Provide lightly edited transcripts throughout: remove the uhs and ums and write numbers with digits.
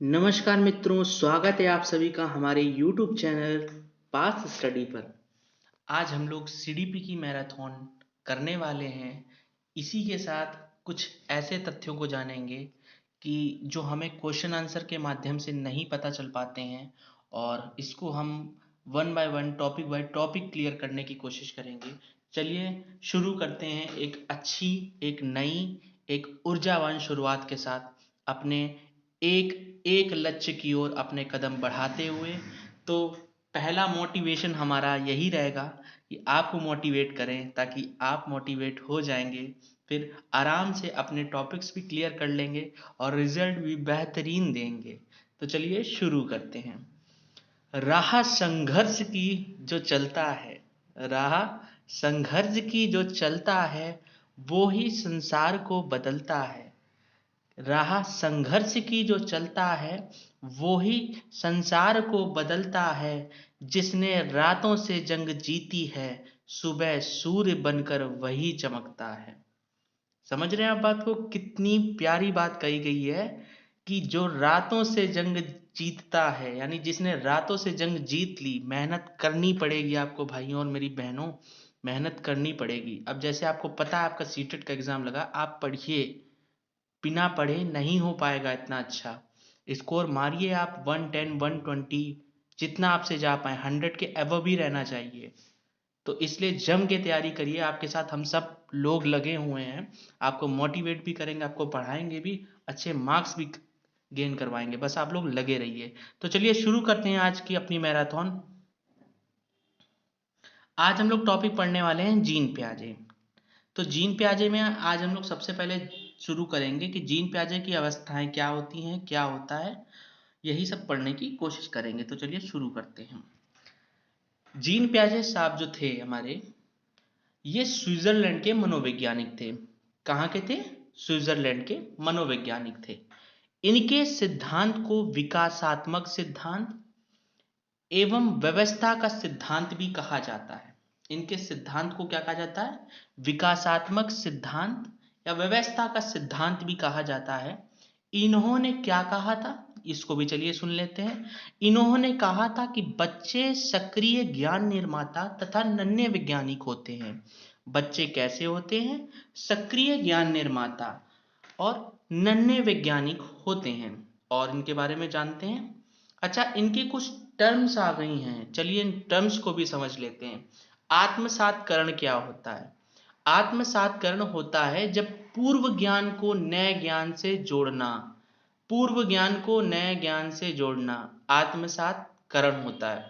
नमस्कार मित्रों, स्वागत है आप सभी का हमारे YouTube चैनल पास स्टडी पर। आज हम लोग सीडीपी की मैराथन करने वाले हैं। इसी के साथ कुछ ऐसे तथ्यों को जानेंगे कि जो हमें क्वेश्चन आंसर के माध्यम से नहीं पता चल पाते हैं, और इसको हम one by one, topic by topic clear करने की कोशिश करेंगे। चलिए शुरू करते हैं एक अच्छी, एक नई, एक ऊर्जावान शुरुआत के साथ, अपने एक एक लक्ष्य की ओर अपने कदम बढ़ाते हुए। तो पहला मोटिवेशन हमारा यही रहेगा कि आपको मोटिवेट करें, ताकि आप मोटिवेट हो जाएंगे, फिर आराम से अपने टॉपिक्स भी क्लियर कर लेंगे और रिजल्ट भी बेहतरीन देंगे। तो चलिए शुरू करते हैं। राह संघर्ष की जो चलता है, राह संघर्ष की जो चलता है, वो ही संसार को बदलता है। राह संघर्ष की जो चलता है, वो ही संसार को बदलता है। जिसने रातों से जंग जीती है, सुबह सूर्य बनकर वही चमकता है। समझ रहे हैं आप बात को? कितनी प्यारी बात कही गई है कि जो रातों से जंग जीतता है, यानी जिसने रातों से जंग जीत ली। मेहनत करनी पड़ेगी आपको भाइयों और मेरी बहनों, मेहनत करनी पड़ेगी। अब जैसे आपको पता है आपका सीटेट का एग्जाम लगा, आप पढ़िए, बिना पढ़े नहीं हो पाएगा इतना अच्छा। स्कोर मारिए आप 110 120, जितना आपसे जा पाए, 100 के एवो भी रहना चाहिए। तो इसलिए जम के तैयारी करिए, आपके साथ हम सब लोग लगे हुए हैं। आपको मोटिवेट भी करेंगे, आपको पढ़ाएंगे भी, अच्छे मार्क्स भी गेन करवाएंगे, बस आप लोग लगे रहिए। तो चलिए शुरू करते हैं आज की अपनी मैराथन। आज हम लोग टॉपिक पढ़ने वाले हैं जीन प्याजे। तो जीन प्याजे में आज हम लोग सबसे पहले शुरू करेंगे कि जीन प्याजे की अवस्थाएं क्या होती हैं, क्या होता है, यही सब पढ़ने की कोशिश करेंगे। तो चलिए शुरू करते हैं। जीन प्याजे साहब जो थे हमारे, ये स्विट्जरलैंड के मनोवैज्ञानिक थे। कहाँ के थे? स्विट्जरलैंड के मनोवैज्ञानिक थे। इनके सिद्धांत को विकासात्मक सिद्धांत एवं व्यवस्था का सिद्धांत भी कहा जाता है। इनके सिद्धांत को क्या कहा जाता है? विकासात्मक सिद्धांत या व्यवस्था का सिद्धांत भी कहा जाता है। इन्होंने क्या कहा था, इसको भी चलिए सुन लेते हैं। इन्होंने कहा था कि बच्चे सक्रिय ज्ञान निर्माता तथा नन्हे वैज्ञानिक होते हैं। बच्चे कैसे होते हैं? सक्रिय ज्ञान निर्माता और नन्हे वैज्ञानिक होते हैं। और इनके बारे में जानते हैं। अच्छा, इनकी कुछ टर्म्स आ गई हैं, चलिए इन टर्म्स को भी समझ लेते हैं। आत्मसातकरण क्या होता है? आत्मसातकरण होता है जब पूर्व ज्ञान को नए ज्ञान से जोड़ना। पूर्व ज्ञान को नए ज्ञान से जोड़ना आत्मसातकरण होता है।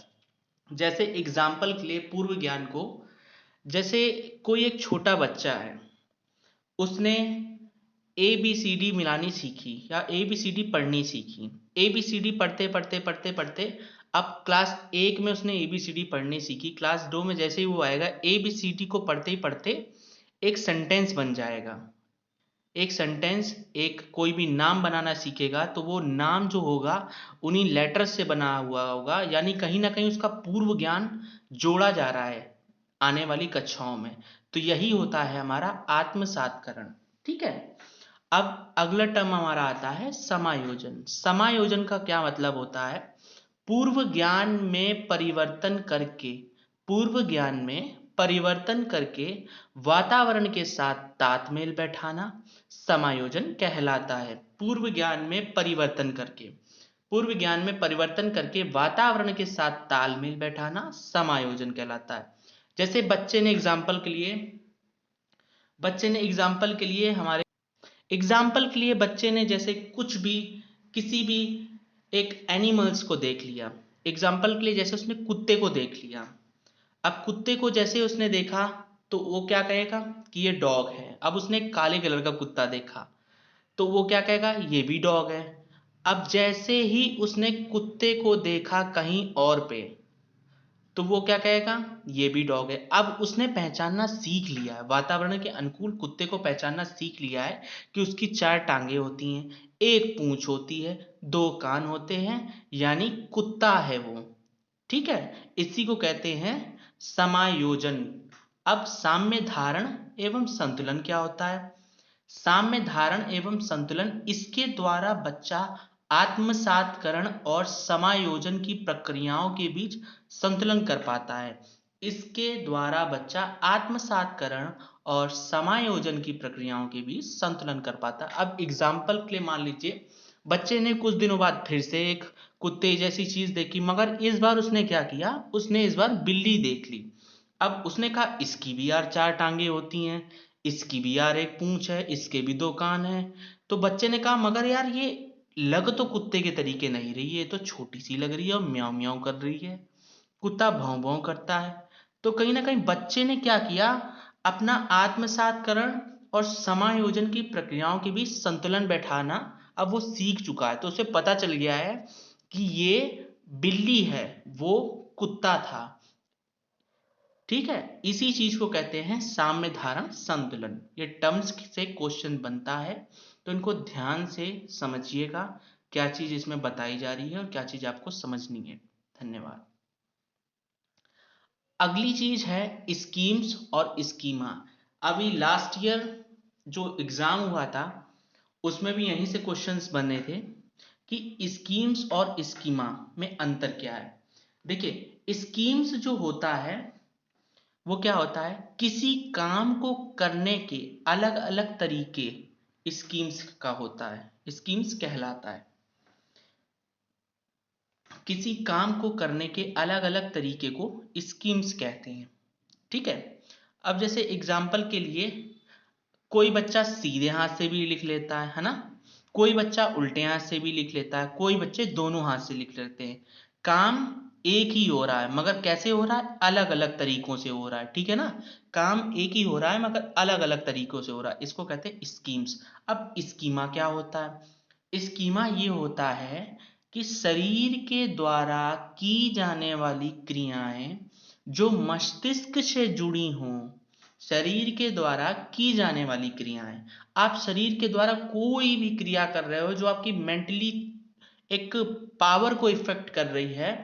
जैसे एग्जाम्पल के लिए पूर्व ज्ञान को, जैसे कोई एक छोटा बच्चा है, उसने ए बी सी डी मिलानी सीखी या ए बी सी डी पढ़नी सीखी। ए बी सी डी पढ़ते पढ़ते पढ़ते पढ़ते अब क्लास 1 में उसने ए बी सी डी पढ़नी सीखी। क्लास 2 में जैसे ही वो आएगा, ए बी सी डी को पढ़ते ही पढ़ते एक सेंटेंस बन जाएगा। एक सेंटेंस, एक कोई भी नाम बनाना सीखेगा तो वो नाम जो होगा उन्हीं लेटर्स से बना हुआ होगा, यानी कहीं ना कहीं उसका पूर्व ज्ञान जोड़ा जा रहा है आने वाली कक्षाओं में। तो यही होता है हमारा आत्मसातकरण। ठीक है। अब अगला टर्म हमारा आता है समायोजन। समायोजन का क्या मतलब होता है? पूर्व ज्ञान में परिवर्तन करके, पूर्व ज्ञान में परिवर्तन करके वातावरण के साथ तालमेल बैठाना समायोजन कहलाता है। पूर्व ज्ञान में परिवर्तन करके, पूर्व ज्ञान में परिवर्तन करके वातावरण के साथ तालमेल बैठाना समायोजन कहलाता है। जैसे एग्जाम्पल के लिए बच्चे ने जैसे कुछ भी, किसी भी एक एनिमल्स को देख लिया। एग्जाम्पल के लिए जैसे उसने कुत्ते को देख लिया। अब कुत्ते को जैसे उसने देखा तो वो क्या कहेगा कि ये डॉग है। अब उसने काले कलर का कुत्ता देखा तो वो क्या कहेगा, ये भी डॉग है। अब जैसे ही उसने कुत्ते को देखा कहीं और पे, तो वो क्या कहेगा, ये भी डॉग है। अब उसने पहचानना सीख लिया है, वातावरण के अनुकूल कुत्ते को पहचानना सीख लिया है कि उसकी 4 टांगे होती हैं, एक पूंछ होती है, 2 कान होते हैं, यानी कुत्ता है वो। ठीक है। इसी को कहते हैं समायोजन। अब साम्य धारण एवं संतुलन क्या होता है? साम्य धारण एवं संतुलन, इसके द्वारा बच्चा आत्मसातकरण और समायोजन की प्रक्रियाओं के बीच संतुलन कर पाता है। इसके द्वारा बच्चा आत्मसातकरण और समायोजन की प्रक्रियाओं के बीच संतुलन कर पाता है। अब एग्जाम्पल के लिए मान लीजिए बच्चे ने कुछ दिनों बाद फिर से एक कुत्ते जैसी चीज देखी, मगर इस बार उसने क्या किया, उसने इस बार बिल्ली देख ली। अब उसने कहा इसकी भी यार 4 टांगे होती हैं, इसकी भी यार एक पूंछ है, इसके भी 2 कान हैं। तो बच्चे ने कहा मगर यार ये लग तो कुत्ते के तरीके नहीं रही है, तो छोटी सी लग रही है और म्याऊं म्याऊं कर रही है, कुत्ता भौं भौं करता है। तो कहीं ना कहीं बच्चे ने क्या किया, अपना आत्मसातकरण और समायोजन की प्रक्रियाओं के बीच संतुलन बैठाना अब वो सीख चुका है। तो उसे पता चल गया है कि ये बिल्ली है, वो कुत्ता था। ठीक है, इसी चीज को कहते हैं साम्य धारण संतुलन। ये टर्म्स से क्वेश्चन बनता है, तो इनको ध्यान से समझिएगा, क्या चीज इसमें बताई जा रही है और क्या चीज आपको समझनी है। धन्यवाद। अगली चीज है स्कीम्स और स्कीमा। अभी लास्ट ईयर जो एग्जाम हुआ था उसमें भी यहीं से क्वेश्चंस बने थे कि स्कीम्स और स्कीमा में अंतर क्या है। देखिए स्कीम्स जो होता है वो क्या होता है, किसी काम को करने के अलग अलग तरीके स्कीम्स का होता है, स्कीम्स कहलाता है। किसी काम को करने के अलग अलग तरीके को स्कीम्स कहते हैं। ठीक है, अब जैसे एग्जाम्पल के लिए कोई बच्चा सीधे हाथ से भी लिख लेता है ना, कोई बच्चा उल्टे हाथ से भी लिख लेता है, कोई बच्चे दोनों हाथ से लिख लेते हैं। काम एक ही हो रहा है मगर कैसे हो रहा है, अलग अलग तरीकों से हो रहा है। ठीक है ना, काम एक ही हो रहा है मगर अलग अलग तरीकों से हो रहा है, इसको कहते हैं स्कीम्स। अब स्कीमा क्या होता है, स्कीमा ये होता है कि शरीर के द्वारा की जाने वाली क्रियाएं जो मस्तिष्क से जुड़ी हों, शरीर के द्वारा की जाने वाली क्रियाएं, आप शरीर के द्वारा कोई भी क्रिया कर रहे हो जो आपकी मेंटली एक पावर को इफेक्ट कर रही है,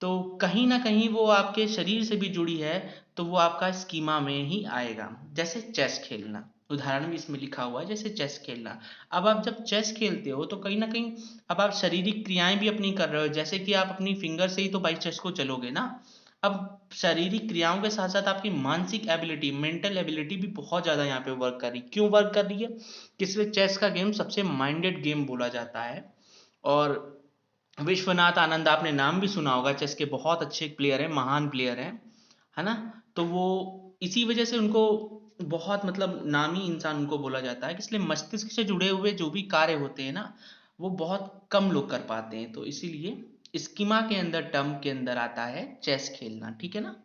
तो कहीं ना कहीं वो आपके शरीर से भी जुड़ी है, तो वो आपका स्कीमा में ही आएगा। जैसे चेस खेलना, उदाहरण भी इसमें लिखा हुआ है, जैसे चेस खेलना। अब आप जब चेस खेलते हो तो कहीं ना कहीं अब आप शारीरिक क्रियाएं भी अपनी कर रहे हो, जैसे कि आप अपनी फिंगर से ही तो बाई चेस को चलोगे ना। अब शारीरिक क्रियाओं के साथ साथ आपकी मानसिक एबिलिटी, मेंटल एबिलिटी भी बहुत ज्यादा यहाँ पे वर्क कर रही। क्यों वर्क कर रही है, इसलिए चेस का गेम सबसे माइंडेड गेम बोला जाता है। और विश्वनाथ आनंद, आपने नाम भी सुना होगा, चेस के बहुत अच्छे प्लेयर हैं, महान प्लेयर हैं, है ना। तो वो इसी वजह से उनको बहुत मतलब नामी इंसान उनको बोला जाता है कि इसलिए मस्तिष्क से जुड़े हुए जो भी कार्य होते हैं ना वो बहुत कम लोग कर पाते हैं, तो इसीलिए स्कीमा के अंदर टर्म के अंदर आता है चेस खेलना। ठीक है ना।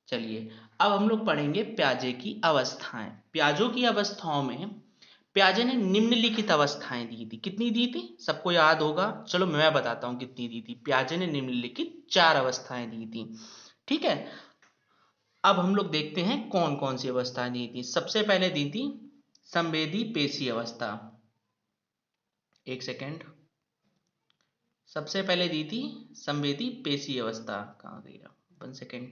चलिए अब हम लोग पढ़ेंगे प्याजे की अवस्थाएं। प्याजों की अवस्थाओं में प्याजे ने निम्नलिखित अवस्थाएं दी थी। कितनी दी थी, सबको याद होगा, चलो मैं बताता हूं कितनी दी थी। प्याजे ने निम्नलिखित 4 अवस्थाएं दी थी। ठीक है, अब हम लोग देखते हैं कौन कौन सी अवस्थाएं दी थी। सबसे पहले दी थी संवेदी पेशी अवस्था। एक सेकेंड, सबसे पहले दी थी संवेदी पेशी अवस्था, कहां गया, 1 सेकेंड।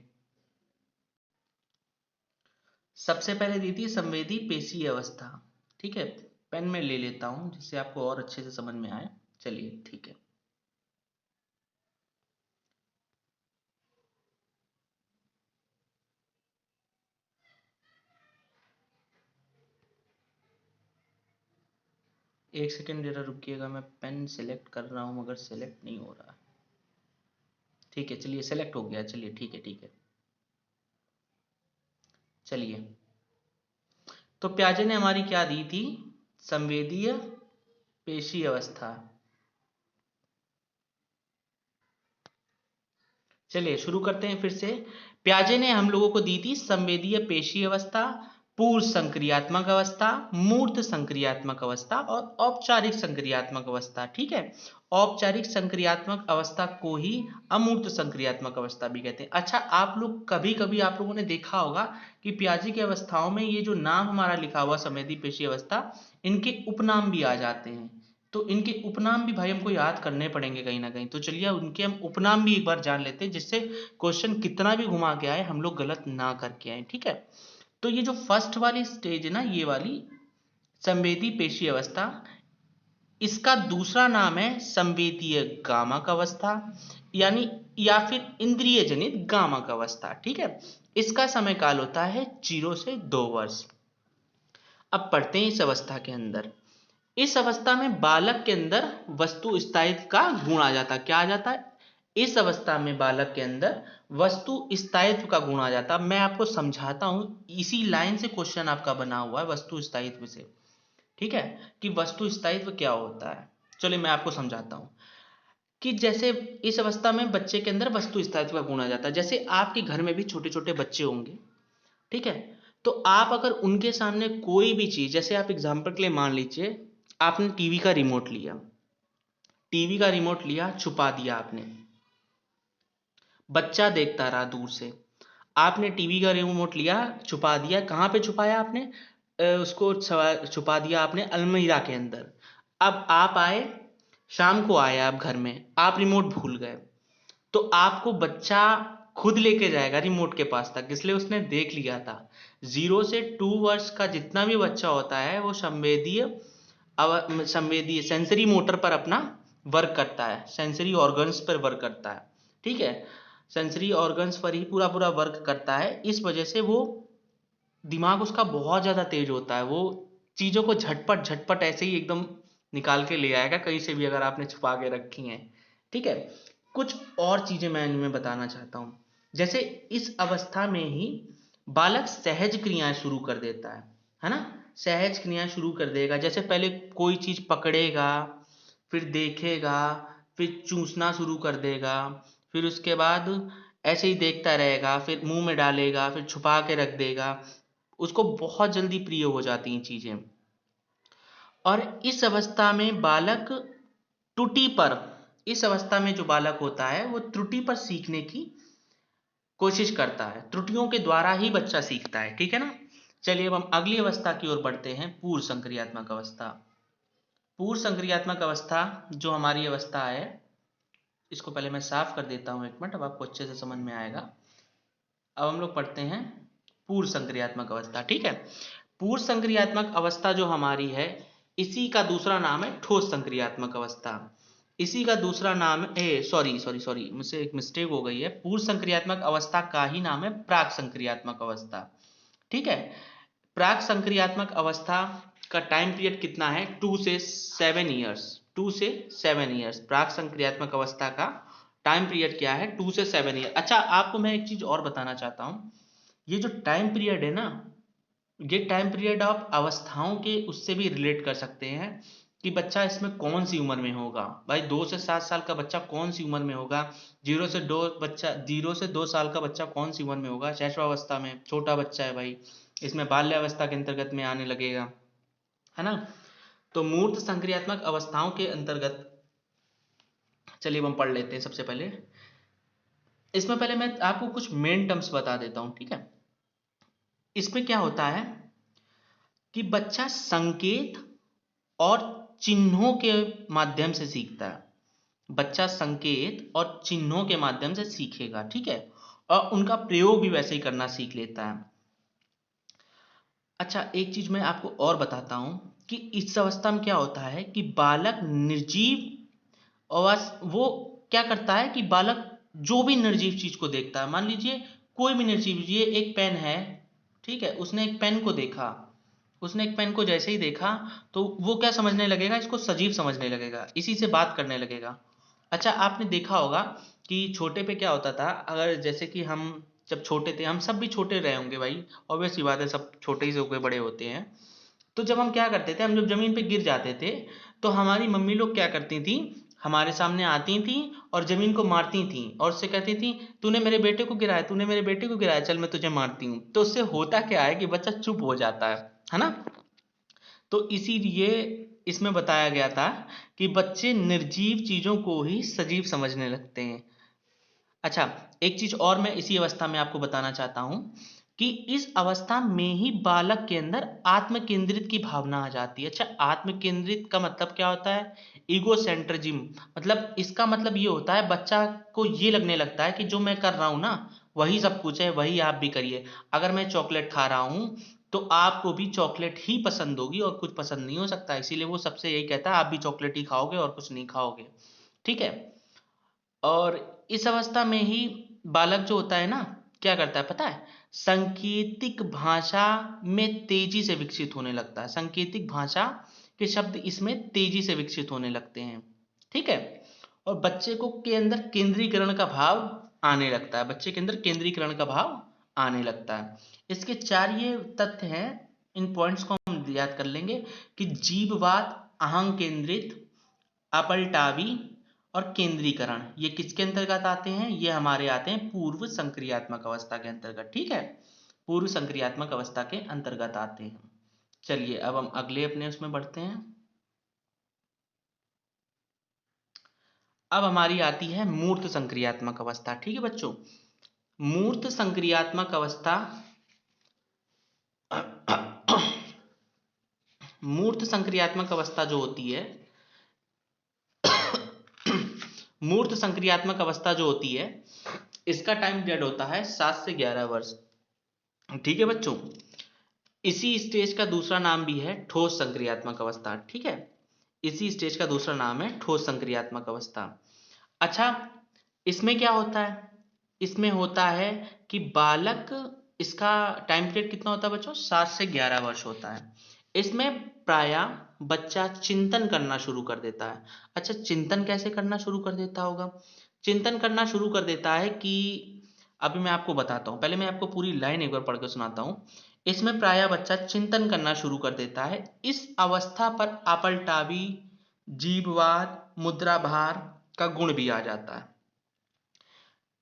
सबसे पहले दी थी संवेदी पेशी अवस्था। ठीक है, पेन में ले लेता हूं जिससे आपको और अच्छे से समझ में आए। चलिए ठीक है, एक सेकेंड जरा रुकिएगा, मैं पेन सेलेक्ट कर रहा हूं मगर सेलेक्ट नहीं हो रहा। ठीक है चलिए, सेलेक्ट हो गया, चलिए ठीक है ठीक है। चलिए, तो प्याजे ने हमारी क्या दी थी, संवेदीय पेशी अवस्था। चलिए शुरू करते हैं फिर से। प्याजे ने हम लोगों को दी थी संवेदीय पेशी अवस्था, पूर्व संक्रियात्मक अवस्था, मूर्त संक्रियात्मक अवस्था और औपचारिक संक्रियात्मक अवस्था। ठीक है, औपचारिक संक्रियात्मक अवस्था को ही अमूर्त संक्रियात्मक अवस्था भी कहते हैं। अच्छा, आप लोग कभी कभी आप लोगों ने देखा होगा कि प्याजे की अवस्थाओं में ये जो नाम हमारा लिखा हुआ संवेदी पेशी अवस्था, इनके उपनाम भी आ जाते हैं। तो इनके उपनाम भी भाई हमको याद करने पड़ेंगे कहीं ना कहीं। तो चलिए उनके हम उपनाम भी एक बार जान लेते हैं, जिससे क्वेश्चन कितना भी घुमा के आए हम लोग गलत ना करके आए। ठीक है, तो ये जो फर्स्ट वाली स्टेज है ना, ये वाली संवेदी पेशी अवस्था, इसका दूसरा नाम है संवेदीय गामक अवस्था, यानी या फिर इंद्रिय जनित गामक अवस्था। ठीक है, इसका समय काल होता है 0 से 2 वर्ष। अब पढ़ते हैं इस अवस्था के अंदर। इस अवस्था में बालक के अंदर वस्तु स्थायित्व का गुण आ जाता है। क्या आ जाता है? इस अवस्था में बालक के अंदर वस्तु स्थायित्व का गुण आ जाता है। मैं आपको समझाता हूं, इसी लाइन से क्वेश्चन आपका बना हुआ है वस्तु स्थायित्व से। ठीक है, कि वस्तु स्थायित्व क्या होता है। चलिए मैं आपको समझाता हूं कि जैसे इस अवस्था में बच्चे के अंदर वस्तु स्थायित्व का गुण आ जाता है। जैसे आपके घर में भी छोटे छोटे बच्चे होंगे, ठीक है, तो आप अगर उनके सामने कोई भी चीज, जैसे आप एग्जांपल के लिए मान लीजिए आपने टीवी का रिमोट लिया, टीवी का रिमोट लिया, छुपा दिया आपने, बच्चा देखता रहा दूर से। आपने टीवी का रिमोट लिया, छुपा दिया। कहाँ पे छुपाया आपने? उसको छुपा दिया आपने अलमीरा के अंदर। अब आप आए, शाम को आए आप घर में, आप रिमोट भूल गए, तो आपको बच्चा खुद लेके जाएगा रिमोट के पास तक, इसलिए उसने देख लिया था। 0 से 2 वर्ष का जितना भी बच्चा होता है वो संवेदीय सेंसरी मोटर पर अपना वर्क करता है, सेंसरी ऑर्गन्स पर वर्क करता है। ठीक है, सेंसरी ऑर्गन्स पर ही पूरा पूरा वर्क करता है। इस वजह से वो दिमाग उसका बहुत ज्यादा तेज होता है, वो चीजों को झटपट झटपट ऐसे ही एकदम निकाल के ले आएगा कहीं से भी, अगर आपने छुपा के रखी हैं। ठीक है, कुछ और चीजें मैं इनमें बताना चाहता हूं। जैसे इस अवस्था में ही बालक सहज क्रियाएं शुरू कर देता है ना, सहज क्रियाएं शुरू कर देगा। जैसे पहले कोई चीज पकड़ेगा, फिर देखेगा, फिर चूसना शुरू कर देगा, फिर उसके बाद ऐसे ही देखता रहेगा, फिर मुंह में डालेगा, फिर छुपा के रख देगा। उसको बहुत जल्दी प्रिय हो जाती हैं चीजें। और इस अवस्था में बालक त्रुटि पर, इस अवस्था में जो बालक होता है वो त्रुटि पर सीखने की कोशिश करता है। त्रुटियों के द्वारा ही बच्चा सीखता है। ठीक है ना। चलिए अब हम अगली अवस्था की ओर बढ़ते हैं, पूर्व संक्रियात्मक अवस्था। पूर्व संक्रियात्मक अवस्था जो हमारी अवस्था है, इसको पहले मैं साफ कर देता हूं, एक मिनट, अब आपको अच्छे से समझ में आएगा। अब हम लोग पढ़ते हैं पूर्व संक्रियात्मक अवस्था। ठीक है, पूर्व संक्रियात्मक अवस्था जो हमारी है, इसी का दूसरा नाम है ठोस संक्रियात्मक अवस्था। इसी का दूसरा नाम सॉरी मुझसे एक मिस्टेक हो गई है। पूर्व संक्रियात्मक अवस्था का ही नाम है प्राक संक्रियात्मक अवस्था। ठीक है, प्राक संक्रियात्मक अवस्था का टाइम पीरियड कितना है? 2 से 7 ईयर्स। 2 से 7 ईयर्स प्राक संक्रियात्मक अवस्था का टाइम पीरियड क्या है? 2 से 7 ईयर। अच्छा, आपको मैं एक चीज और बताना चाहता हूं, ये जो टाइम पीरियड है ना, ये टाइम पीरियड आप अवस्थाओं के उससे भी रिलेट कर सकते हैं कि बच्चा इसमें कौन सी उम्र में होगा। भाई 2 से 7 साल का बच्चा कौन सी उम्र में होगा, 0 से 2 साल का बच्चा कौन सी उम्र में होगा, शैशवावस्था में, छोटा बच्चा है भाई, इसमें बाल्यावस्था के अंतर्गत में आने लगेगा, है ना। तो मूर्त संक्रियात्मक अवस्थाओं के अंतर्गत चलिए हम पढ़ लेते हैं। सबसे पहले इसमें पहले मैं आपको कुछ मेन टर्म्स बता देता हूं। ठीक है, इसमें क्या होता है कि बच्चा संकेत और चिन्हों के माध्यम से सीखता है। बच्चा संकेत और चिन्हों के माध्यम से सीखेगा। ठीक है, और उनका प्रयोग भी वैसे ही करना सीख लेता है। अच्छा, एक चीज मैं आपको और बताता हूं कि इस अवस्था में क्या होता है कि बालक निर्जीव अवस्था, वो क्या करता है कि बालक जो भी निर्जीव चीज को देखता है, मान लीजिए कोई भी निर्जीव, ये एक पेन है, ठीक है, उसने एक पेन को देखा, उसने एक पेन को जैसे ही देखा तो वो क्या समझने लगेगा? इसको सजीव समझने लगेगा, इसी से बात करने लगेगा। अच्छा, आपने देखा होगा कि छोटे पे क्या होता था, अगर जैसे कि हम जब छोटे थे, हम सब भी छोटे रहे होंगे भाई, ऑब्वियस सी बात है, सब छोटे ही से होकर बड़े होते हैं। तो जब हम क्या करते थे, हम जब जमीन पे गिर जाते थे तो हमारी मम्मी लोग क्या करती थी, हमारे सामने आती थी और जमीन को मारती थी और उससे कहती थी, तूने मेरे बेटे को गिराया, तूने मेरे बेटे को गिराया, चल मैं तुझे मारती हूँ। तो उससे होता क्या है कि बच्चा चुप हो जाता है ना। तो इसीलिए इसमें बताया गया था कि बच्चे निर्जीव चीजों को ही सजीव समझने लगते हैं। अच्छा, एक चीज और मैं इसी अवस्था में आपको बताना चाहता हूं कि इस अवस्था में ही बालक के अंदर आत्म केंद्रित की भावना आ जाती है। अच्छा, आत्म केंद्रित का मतलब क्या होता है? ईगोसेंट्रिज्म, मतलब इसका मतलब ये होता है बच्चा को ये लगने लगता है कि जो मैं कर रहा हूं ना वही सब कुछ है, वही आप भी करिए। अगर मैं चॉकलेट खा रहा हूं तो आपको भी चॉकलेट ही पसंद होगी और कुछ पसंद नहीं हो सकता, इसीलिए वो सबसे यही कहता है आप भी चॉकलेट ही खाओगे और कुछ नहीं खाओगे। ठीक है। और इस अवस्था में ही बालक जो होता है ना, क्या करता है पता है, सांकेतिक भाषा में तेजी से विकसित होने लगता है। सांकेतिक भाषा के शब्द इसमें तेजी से विकसित होने लगते हैं। ठीक है। और बच्चे को के अंदर केंद्रीकरण का भाव आने लगता है, बच्चे के अंदर केंद्रीकरण का भाव आने लगता है। इसके 4 ये तथ्य हैं, इन पॉइंट्स को हम याद कर लेंगे कि जीववाद, अहं केंद्रित, अपलटावी और केंद्रीकरण, ये किसके अंतर्गत आते हैं, ये हमारे आते हैं पूर्व संक्रियात्मक अवस्था के अंतर्गत। ठीक है, पूर्व संक्रियात्मक अवस्था के अंतर्गत आते हैं। चलिए अब हम अगले अपने उसमें बढ़ते हैं। अब हमारी आती है मूर्त संक्रियात्मक अवस्था। ठीक है बच्चों, मूर्त संक्रियात्मक अवस्था मूर्त संक्रियात्मक अवस्था जो होती है मूर्त संक्रियात्मक अवस्था जो होती है, इसका टाइम पीरियड होता है 7 से 11 वर्ष। ठीक है बच्चों, इसी स्टेज का दूसरा नाम भी है ठोस संक्रियात्मक अवस्था। ठीक है, इसी स्टेज का दूसरा नाम है ठोस संक्रियात्मक अवस्था। अच्छा, इसमें क्या होता है, इसमें होता है कि बालक, इसका टाइम पीरियड कितना होता है बच्चों, 7 से 11 वर्ष होता है। इसमें प्रायः बच्चा चिंतन करना शुरू कर देता है। अच्छा, चिंतन कैसे करना शुरू कर देता होगा, चिंतन करना शुरू कर देता है कि अभी मैं आपको बताता हूँ, पहले मैं आपको पूरी लाइन एक बार पढ़ के सुनाता हूँ। इसमें प्रायः बच्चा चिंतन करना शुरू कर देता है। इस अवस्था पर अपलटावी, जीववाद, मुद्राभार का गुण भी आ जाता है।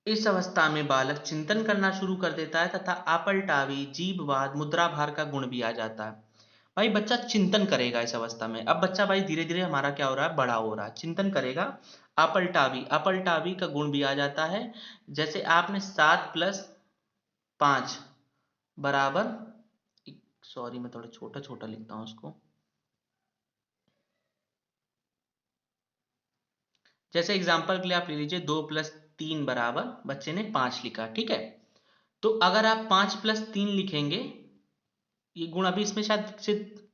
इस अवस्था में बालक चिंतन करना शुरू कर देता है तथा अपलटावी, जीववाद, मुद्राभार का गुण भी आ जाता है। भाई बच्चा चिंतन करेगा इस अवस्था में। अब बच्चा भाई धीरे धीरे हमारा क्या हो रहा है, बड़ा हो रहा है, चिंतन करेगा। अपलटावी, अपलटावी का गुण भी आ जाता है। जैसे आपने 7 + 5 बराबर, सॉरी मैं थोड़ा छोटा छोटा लिखता हूं उसको, जैसे एग्जांपल के लिए आप ले लीजिए 2 + 3 बराबर, बच्चे ने 5 लिखा। ठीक है, तो अगर आप 5 + 3 लिखेंगे, ये गुण अभी इसमें शायद विकसित,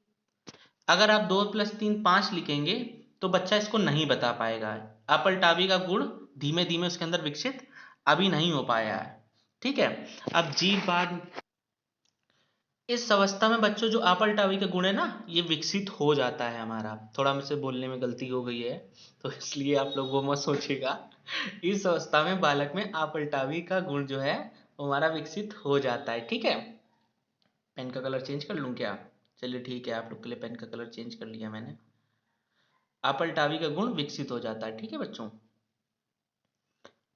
अगर आप 2 + 3 5 लिखेंगे तो बच्चा इसको नहीं बता पाएगा। अपलटावी का गुण धीमे धीमे उसके अंदर विकसित अभी नहीं हो पाया है। ठीक है, अब जीववाद, इस अवस्था में बच्चों जो अपलटावी का गुण है ना, ये विकसित हो जाता है हमारा। थोड़ा मुझसे बोलने में गलती हो गई है तो इसलिए आप लोग वो मत सोचिएगा। इस अवस्था में बालक में अपलटावी का गुण जो है वो हमारा विकसित हो जाता है। ठीक है, पेन का कलर चेंज कर लूं क्या, चलिए ठीक है, आप लोग के लिए पेन का कलर चेंज कर लिया मैंने। अपलटावी का गुण विकसित हो जाता है। ठीक है बच्चों,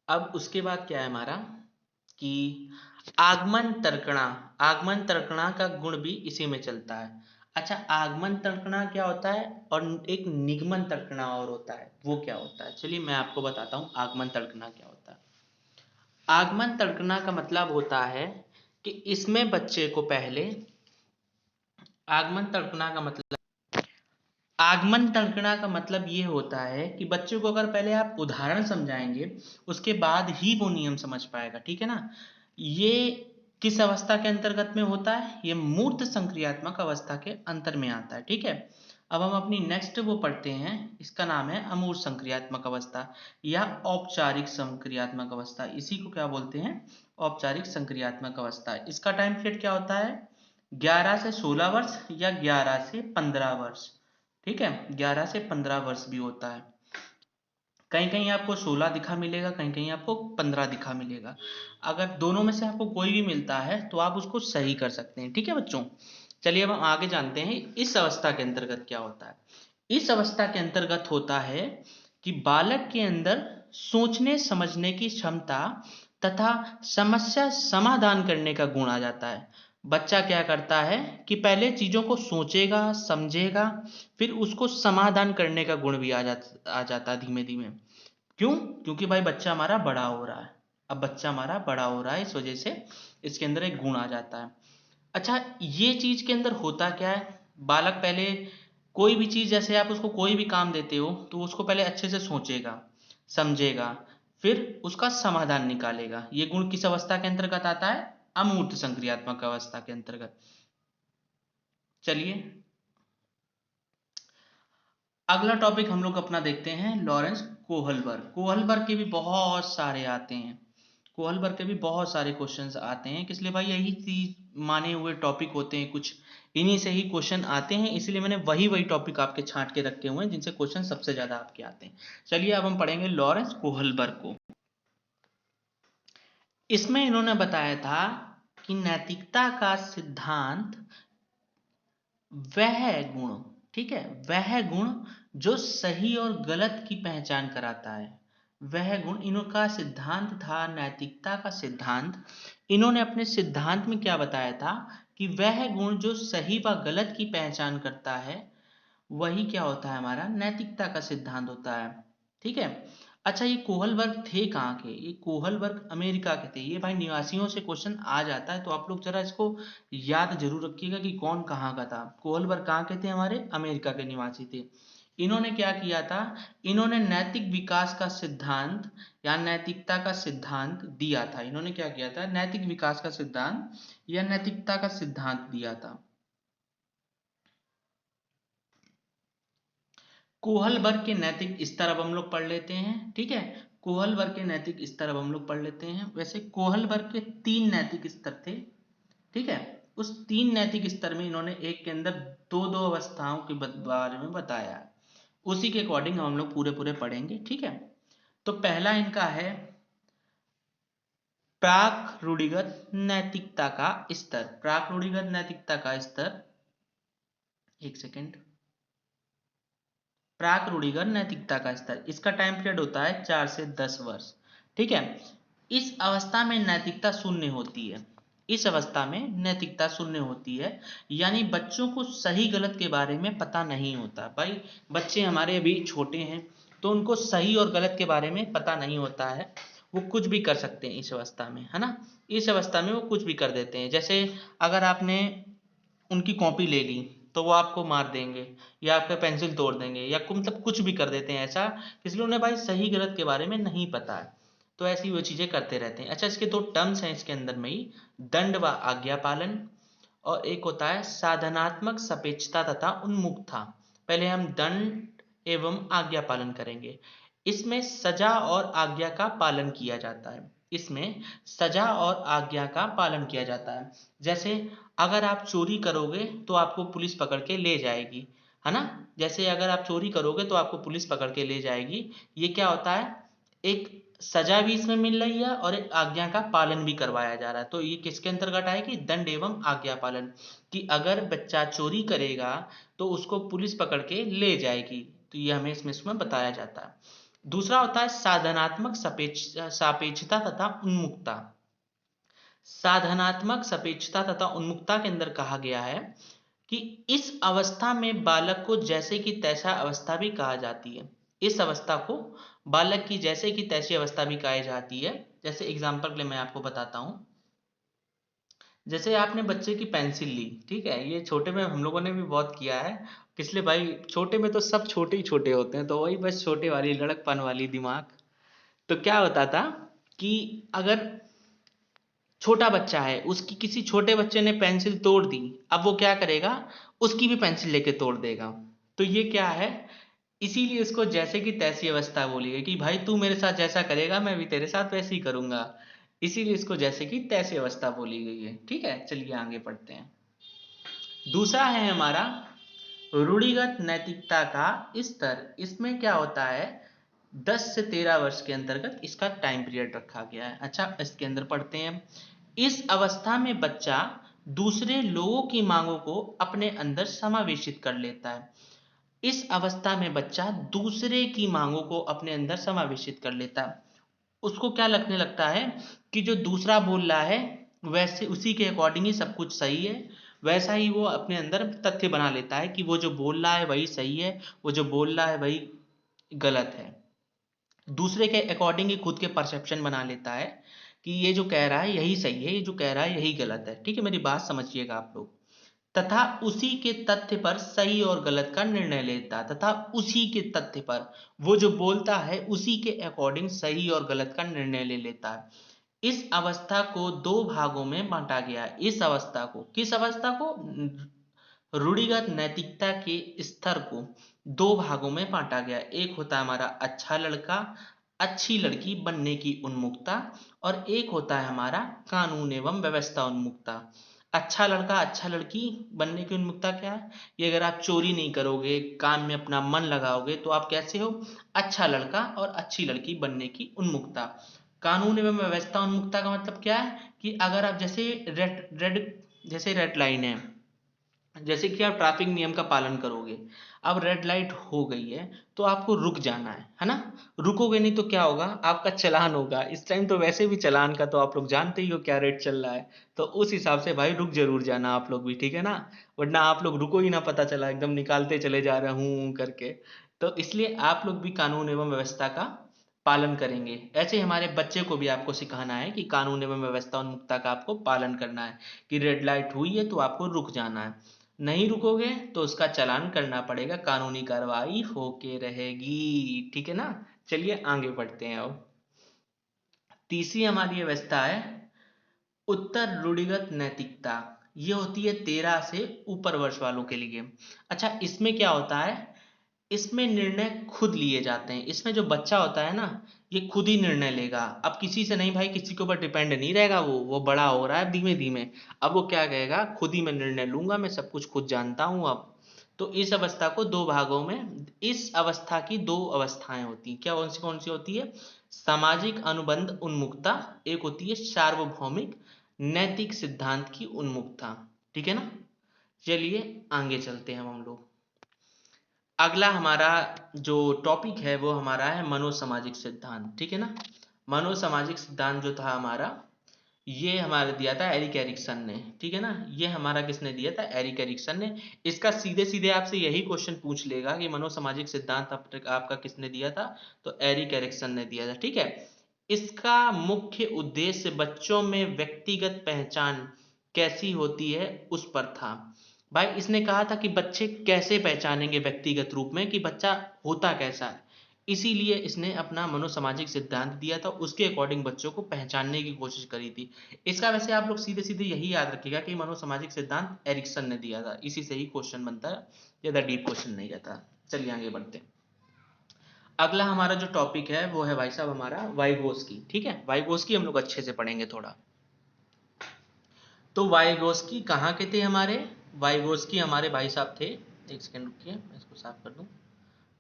अब उसके बाद क्या है हमारा कि आगमन तर्कणा, आगमन तर्कणा का गुण भी इसी में चलता है। अच्छा, आगमन तर्कणा क्या होता है और एक निगमन तर्कणा और होता है, वो क्या होता है, चलिए मैं आपको बताता हूँ आगमन तर्कणा क्या होता है। आगमन तर्कणा का मतलब होता है कि इसमें बच्चे को पहले, आगमन तर्कणा का मतलब, आगमन तर्कणा का मतलब ये होता है कि बच्चे को अगर पहले आप उदाहरण समझाएंगे उसके बाद ही वो नियम समझ पाएगा। ठीक है ना, ये किस अवस्था के अंतर्गत में होता है, ये मूर्त संक्रियात्मक अवस्था के अंतर में आता है। ठीक है, अब हम अपनी नेक्स्ट वो पढ़ते हैं, इसका नाम है अमूर्त संक्रियात्मक अवस्था या औपचारिक संक्रियात्मक अवस्था। इसी को क्या बोलते हैं, औपचारिक संक्रियात्मक अवस्था। इसका टाइम पीरियड क्या होता है, 11 से 16 वर्ष या 11 से 15 वर्ष। ठीक है, 11 से 15 वर्ष भी होता है। कहीं कहीं आपको 16 दिखा मिलेगा, कहीं कहीं आपको 15 दिखा मिलेगा। अगर दोनों में से आपको कोई भी मिलता है तो आप उसको सही कर सकते हैं। ठीक है बच्चों, चलिए अब हम आगे जानते हैं इस अवस्था के अंतर्गत क्या होता है। इस अवस्था के अंतर्गत होता है कि बालक के अंदर सोचने समझने की क्षमता तथा समस्या समाधान करने का गुण आ जाता है। बच्चा क्या करता है कि पहले चीजों को सोचेगा, समझेगा, फिर उसको समाधान करने का गुण भी आ जाता है धीमे धीमे। क्यों, क्योंकि भाई बच्चा हमारा बड़ा हो रहा है। अब बच्चा हमारा बड़ा हो रहा है, इस वजह से इसके अंदर एक गुण आ जाता है। अच्छा, ये चीज के अंदर होता क्या है, बालक पहले कोई भी चीज, जैसे आप उसको कोई भी काम देते हो तो उसको पहले अच्छे से सोचेगा, समझेगा, फिर उसका समाधान निकालेगा। ये गुण किस अवस्था के अंतर्गत आता है, अमूर्त संक्रियात्मक अवस्था के अंतर्गत। चलिए अगला टॉपिक हम लोग अपना देखते हैं लॉरेंस कोहलबर्ग। कोहलबर्ग के भी बहुत सारे आते हैं, कोहलबर्ग के भी बहुत सारे क्वेश्चंस आते हैं। किस लिए भाई, यही चीज माने हुए टॉपिक होते हैं, कुछ इन्हीं से ही क्वेश्चन आते हैं, इसलिए मैंने वही टॉपिक आपके छांट के रखे हुए हैं जिनसे क्वेश्चन सबसे ज्यादा आपके आते हैं। चलिए अब हम पढ़ेंगे लॉरेंस कोहलबर्ग को। इसमें इन्होंने बताया था कि नैतिकता का सिद्धांत वह गुण, ठीक है, वह गुण जो सही और गलत की पहचान कराता है, वह गुण इनका सिद्धांत था, नैतिकता का सिद्धांत। इन्होंने अपने सिद्धांत में क्या बताया था कि वह गुण जो सही व गलत की पहचान करता है वही क्या होता है, हमारा नैतिकता का सिद्धांत होता है। ठीक है। अच्छा, ये कोहलबर्ग थे कहाँ के? ये कोहलबर्ग अमेरिका के थे। ये भाई निवासियों से क्वेश्चन आ जाता है, तो आप लोग जरा इसको याद जरूर रखिएगा कि कौन कहाँ का था। कोहलबर्ग कहाँ के थे? हमारे अमेरिका के निवासी थे। इन्होंने क्या किया था? इन्होंने नैतिक विकास का सिद्धांत या नैतिकता का सिद्धांत दिया था। इन्होंने क्या किया था? नैतिक विकास का सिद्धांत या नैतिकता का सिद्धांत दिया था। कोहलबर्ग के नैतिक स्तर अब हम लोग पढ़ लेते हैं। ठीक है, कोहलबर्ग के नैतिक स्तर अब हम लोग पढ़ लेते हैं। वैसे कोहलबर्ग के 3 नैतिक स्तर थे। ठीक है, उस 3 नैतिक स्तर में इन्होंने एक के अंदर दो दो अवस्थाओं के बारे में बताया, उसी के अकॉर्डिंग हम लोग पूरे पूरे पढ़ेंगे। ठीक है, तो पहला इनका है प्राक रूढ़िगत नैतिकता का स्तर। प्राक रूढ़िगत नैतिकता का स्तर, एक सेकेंड, प्राक रूढ़िगत नैतिकता का स्तर, इसका टाइम पीरियड होता है 4 से 10 वर्ष। ठीक है, इस अवस्था में नैतिकता शून्य होती है। इस अवस्था में नैतिकता शून्य होती है, यानी बच्चों को सही गलत के बारे में पता नहीं होता। भाई बच्चे हमारे अभी छोटे हैं, तो उनको सही और गलत के बारे में पता नहीं होता है, वो कुछ भी कर सकते हैं इस अवस्था में, है ना। इस अवस्था में वो कुछ भी कर देते हैं। जैसे अगर आपने उनकी कॉपी ले ली तो वो आपको मार देंगे या आपका पेंसिल तोड़ देंगे या मतलब कुछ भी कर देते हैं ऐसा, इसलिए उन्हें भाई सही गलत के बारे में नहीं पता है, तो ऐसी वो चीजें करते रहते हैं। अच्छा, इसके 2 टर्म्स हैं इसके अंदर में ही, दंड व आज्ञा पालन, और एक होता है साधनात्मक सापेक्षता तथा उन्मुखता। पहले हम दंड एवं आज्ञा पालन करेंगे। इसमें सजा और आज्ञा का पालन किया जाता है। इसमें सजा और आज्ञा का पालन किया जाता है। जैसे अगर आप चोरी करोगे तो आपको पुलिस पकड़ के ले जाएगी, है ना। जैसे अगर आप चोरी करोगे तो आपको पुलिस पकड़ के ले जाएगी। ये क्या होता है? एक सजा भी इसमें मिल रही है और एक आज्ञा का पालन भी करवाया जा रहा है। तो ये किसके अंतर्गत आएगी? दंड एवं आज्ञा पालन, कि अगर बच्चा चोरी करेगा तो उसको पुलिस पकड़ के ले जाएगी। तो ये हमें इसमें बताया जाता है। दूसरा होता है साधनात्मक सापेक्षता तथा उन्मुक्ता। साधनात्मक सापेक्षता तथा उन्मुक्ता के अंदर कहा गया है कि इस अवस्था में बालक को जैसे कि तैसा अवस्था भी कहा जाती है। इस अवस्था को बालक की जैसे कि तैसी अवस्था भी कही जाती है। जैसे एग्जांपल के लिए मैं आपको बताता हूं, जैसे आपने बच्चे की पेंसिल ली, ठीक है, ये छोटे में हम लोगों ने भी बहुत किया है। इसलिए भाई छोटे में तो सब छोटे ही छोटे होते हैं, तो वही बस छोटे वाली लड़कपन वाली दिमाग। तो क्या होता था कि अगर छोटा बच्चा है, उसकी किसी छोटे बच्चे ने पेंसिल तोड़ दी, अब वो क्या करेगा? उसकी भी पेंसिल लेके तोड़ देगा। तो ये क्या है? इसीलिए इसको जैसे कि तैसी अवस्था बोली है कि भाई तू मेरे साथ जैसा करेगा मैं भी तेरे साथ वैसे ही करूंगा। इसीलिए इसको जैसे कि तैसी अवस्था बोली गई है। ठीक है, चलिए आगे पढ़ते हैं। दूसरा है हमारा रूढ़िगत नैतिकता का स्तर। इसमें क्या होता है? 10 से 13 वर्ष के अंतर्गत इसका टाइम पीरियड रखा गया है। अच्छा, इसके अंदर पढ़ते हैं। इस अवस्था में बच्चा दूसरे लोगों की मांगों को अपने अंदर समावेशित कर लेता है। इस अवस्था में बच्चा दूसरे की मांगों को अपने अंदर समावेशित कर लेता है। उसको क्या लगने लगता है कि जो दूसरा बोल रहा है वैसे उसी के अकॉर्डिंग ही सब कुछ सही है, वैसा ही वो अपने अंदर तथ्य बना लेता है कि वो जो बोल रहा है वही सही है, वो जो बोल रहा है वही गलत है। दूसरे के अकॉर्डिंग ही खुद के परसेप्शन बना लेता है कि ये जो कह रहा है यही सही है, ये जो कह रहा है यही गलत है। ठीक है, मेरी बात समझिएगा आप लोग। तथा उसी के तथ्य पर सही और गलत का निर्णय लेता है। तथा उसी के तथ्य पर वो जो बोलता है उसी के अकॉर्डिंग सही और गलत का निर्णय ले लेता है। इस अवस्था को 2 भागों में बांटा गया है। इस अवस्था को, किस अवस्था को? रूढ़िगत नैतिकता के स्तर को दो भागों में बांटा गया। एक होता है हमारा अच्छा लड़का अच्छी लड़की बनने की उन्मुखता, और एक होता है हमारा कानून एवं व्यवस्था उन्मुखता। अच्छा लड़का अच्छा लड़की बनने की उन्मुखता क्या है? ये अगर आप चोरी नहीं करोगे, काम में अपना मन लगाओगे, तो आप कैसे हो? अच्छा लड़का और अच्छी लड़की बनने की उन्मुखता। कानून एवं व्यवस्था उन्मुखता का मतलब क्या है कि अगर आप जैसे रेड लाइन है, जैसे कि आप ट्रैफिक नियम का पालन करोगे, अब रेड लाइट हो गई है तो आपको रुक जाना है ना? रुकोगे नहीं तो क्या होगा? आपका चालान होगा। इस टाइम तो वैसे भी चालान का तो आप लोग जानते ही हो क्या रेट चल रहा है, तो उस हिसाब से भाई रुक जरूर जाना आप लोग भी, ठीक है ना? वरना आप लोग रुको ही ना, पता चला एकदम निकालते चले जा रहे हूँ करके। तो इसलिए आप लोग भी कानून एवं व्यवस्था का पालन करेंगे। ऐसे हमारे बच्चे को भी आपको सिखाना है कि कानून एवं व्यवस्था उन्मुक्ता का आपको पालन करना है, कि रेड लाइट हुई है तो आपको रुक जाना है, नहीं रुकोगे तो उसका चालान करना पड़ेगा, कानूनी कार्रवाई होके रहेगी, ठीक है ना? चलिए आगे बढ़ते हैं। अब तीसरी हमारी व्यवस्था है उत्तर रूढ़िगत नैतिकता। ये होती है 13 से ऊपर वर्ष वालों के लिए। अच्छा, इसमें क्या होता है? इसमें निर्णय खुद लिए जाते हैं। इसमें जो बच्चा होता है ना, ये खुद ही निर्णय लेगा। अब किसी से नहीं भाई, किसी के ऊपर डिपेंड नहीं रहेगा। वो बड़ा हो रहा है धीमे धीमे, अब वो क्या कहेगा? खुद ही मैं निर्णय लूंगा, मैं सब कुछ खुद जानता हूं अब। तो इस अवस्था को दो भागों में, इस अवस्था की दो अवस्थाएं होती हैं। क्या कौन सी होती है? सामाजिक अनुबंध उन्मुखता, एक होती है सार्वभौमिक नैतिक सिद्धांत की उन्मुखता, ठीक है ना? चलिए आगे चलते हैं हम लोग। अगला हमारा जो टॉपिक है वो हमारा है मनोसामाजिक सिद्धांत, ठीक है ना? मनोसामाजिक सिद्धांत जो था हमारा, ये हमारा दिया था एरिक एरिक्सन ने, ठीक है ना? ये हमारा किसने दिया था? एरिक एरिक्सन ने। इसका सीधे सीधे आपसे यही क्वेश्चन पूछ लेगा कि मनोसामाजिक सिद्धांत आपका किसने दिया था? तो एरिक एरिक्सन ने दिया था, ठीक है। इसका मुख्य उद्देश्य बच्चों में व्यक्तिगत पहचान कैसी होती है उस पर था। भाई इसने कहा था कि बच्चे कैसे पहचानेंगे व्यक्तिगत रूप में कि बच्चा होता कैसा है, इसीलिए इसने अपना मनोसामाजिक सिद्धांत दिया था, उसके अकॉर्डिंग बच्चों को पहचानने की कोशिश करी थी। इसका वैसे आप लोग सीधे सीधे यही याद रखिएगा कि मनोसामाजिक सिद्धांत एरिक्सन ने दिया था, इसी से ही क्वेश्चन बनता है, ज्यादा डीप क्वेश्चन नहीं रहता। चलिए आगे बढ़ते हैं। अगला हमारा जो टॉपिक है वो है भाई साहब हमारा वाइगोस्की, ठीक है? वाइगोस्की हम लोग अच्छे से पढ़ेंगे थोड़ा। तो वाइगोस्की कहाँ के थे हमारे? वाइगोस्की हमारे भाई साहब थे, एक सेकंड रुकिए मैं इसको साफ कर दूं।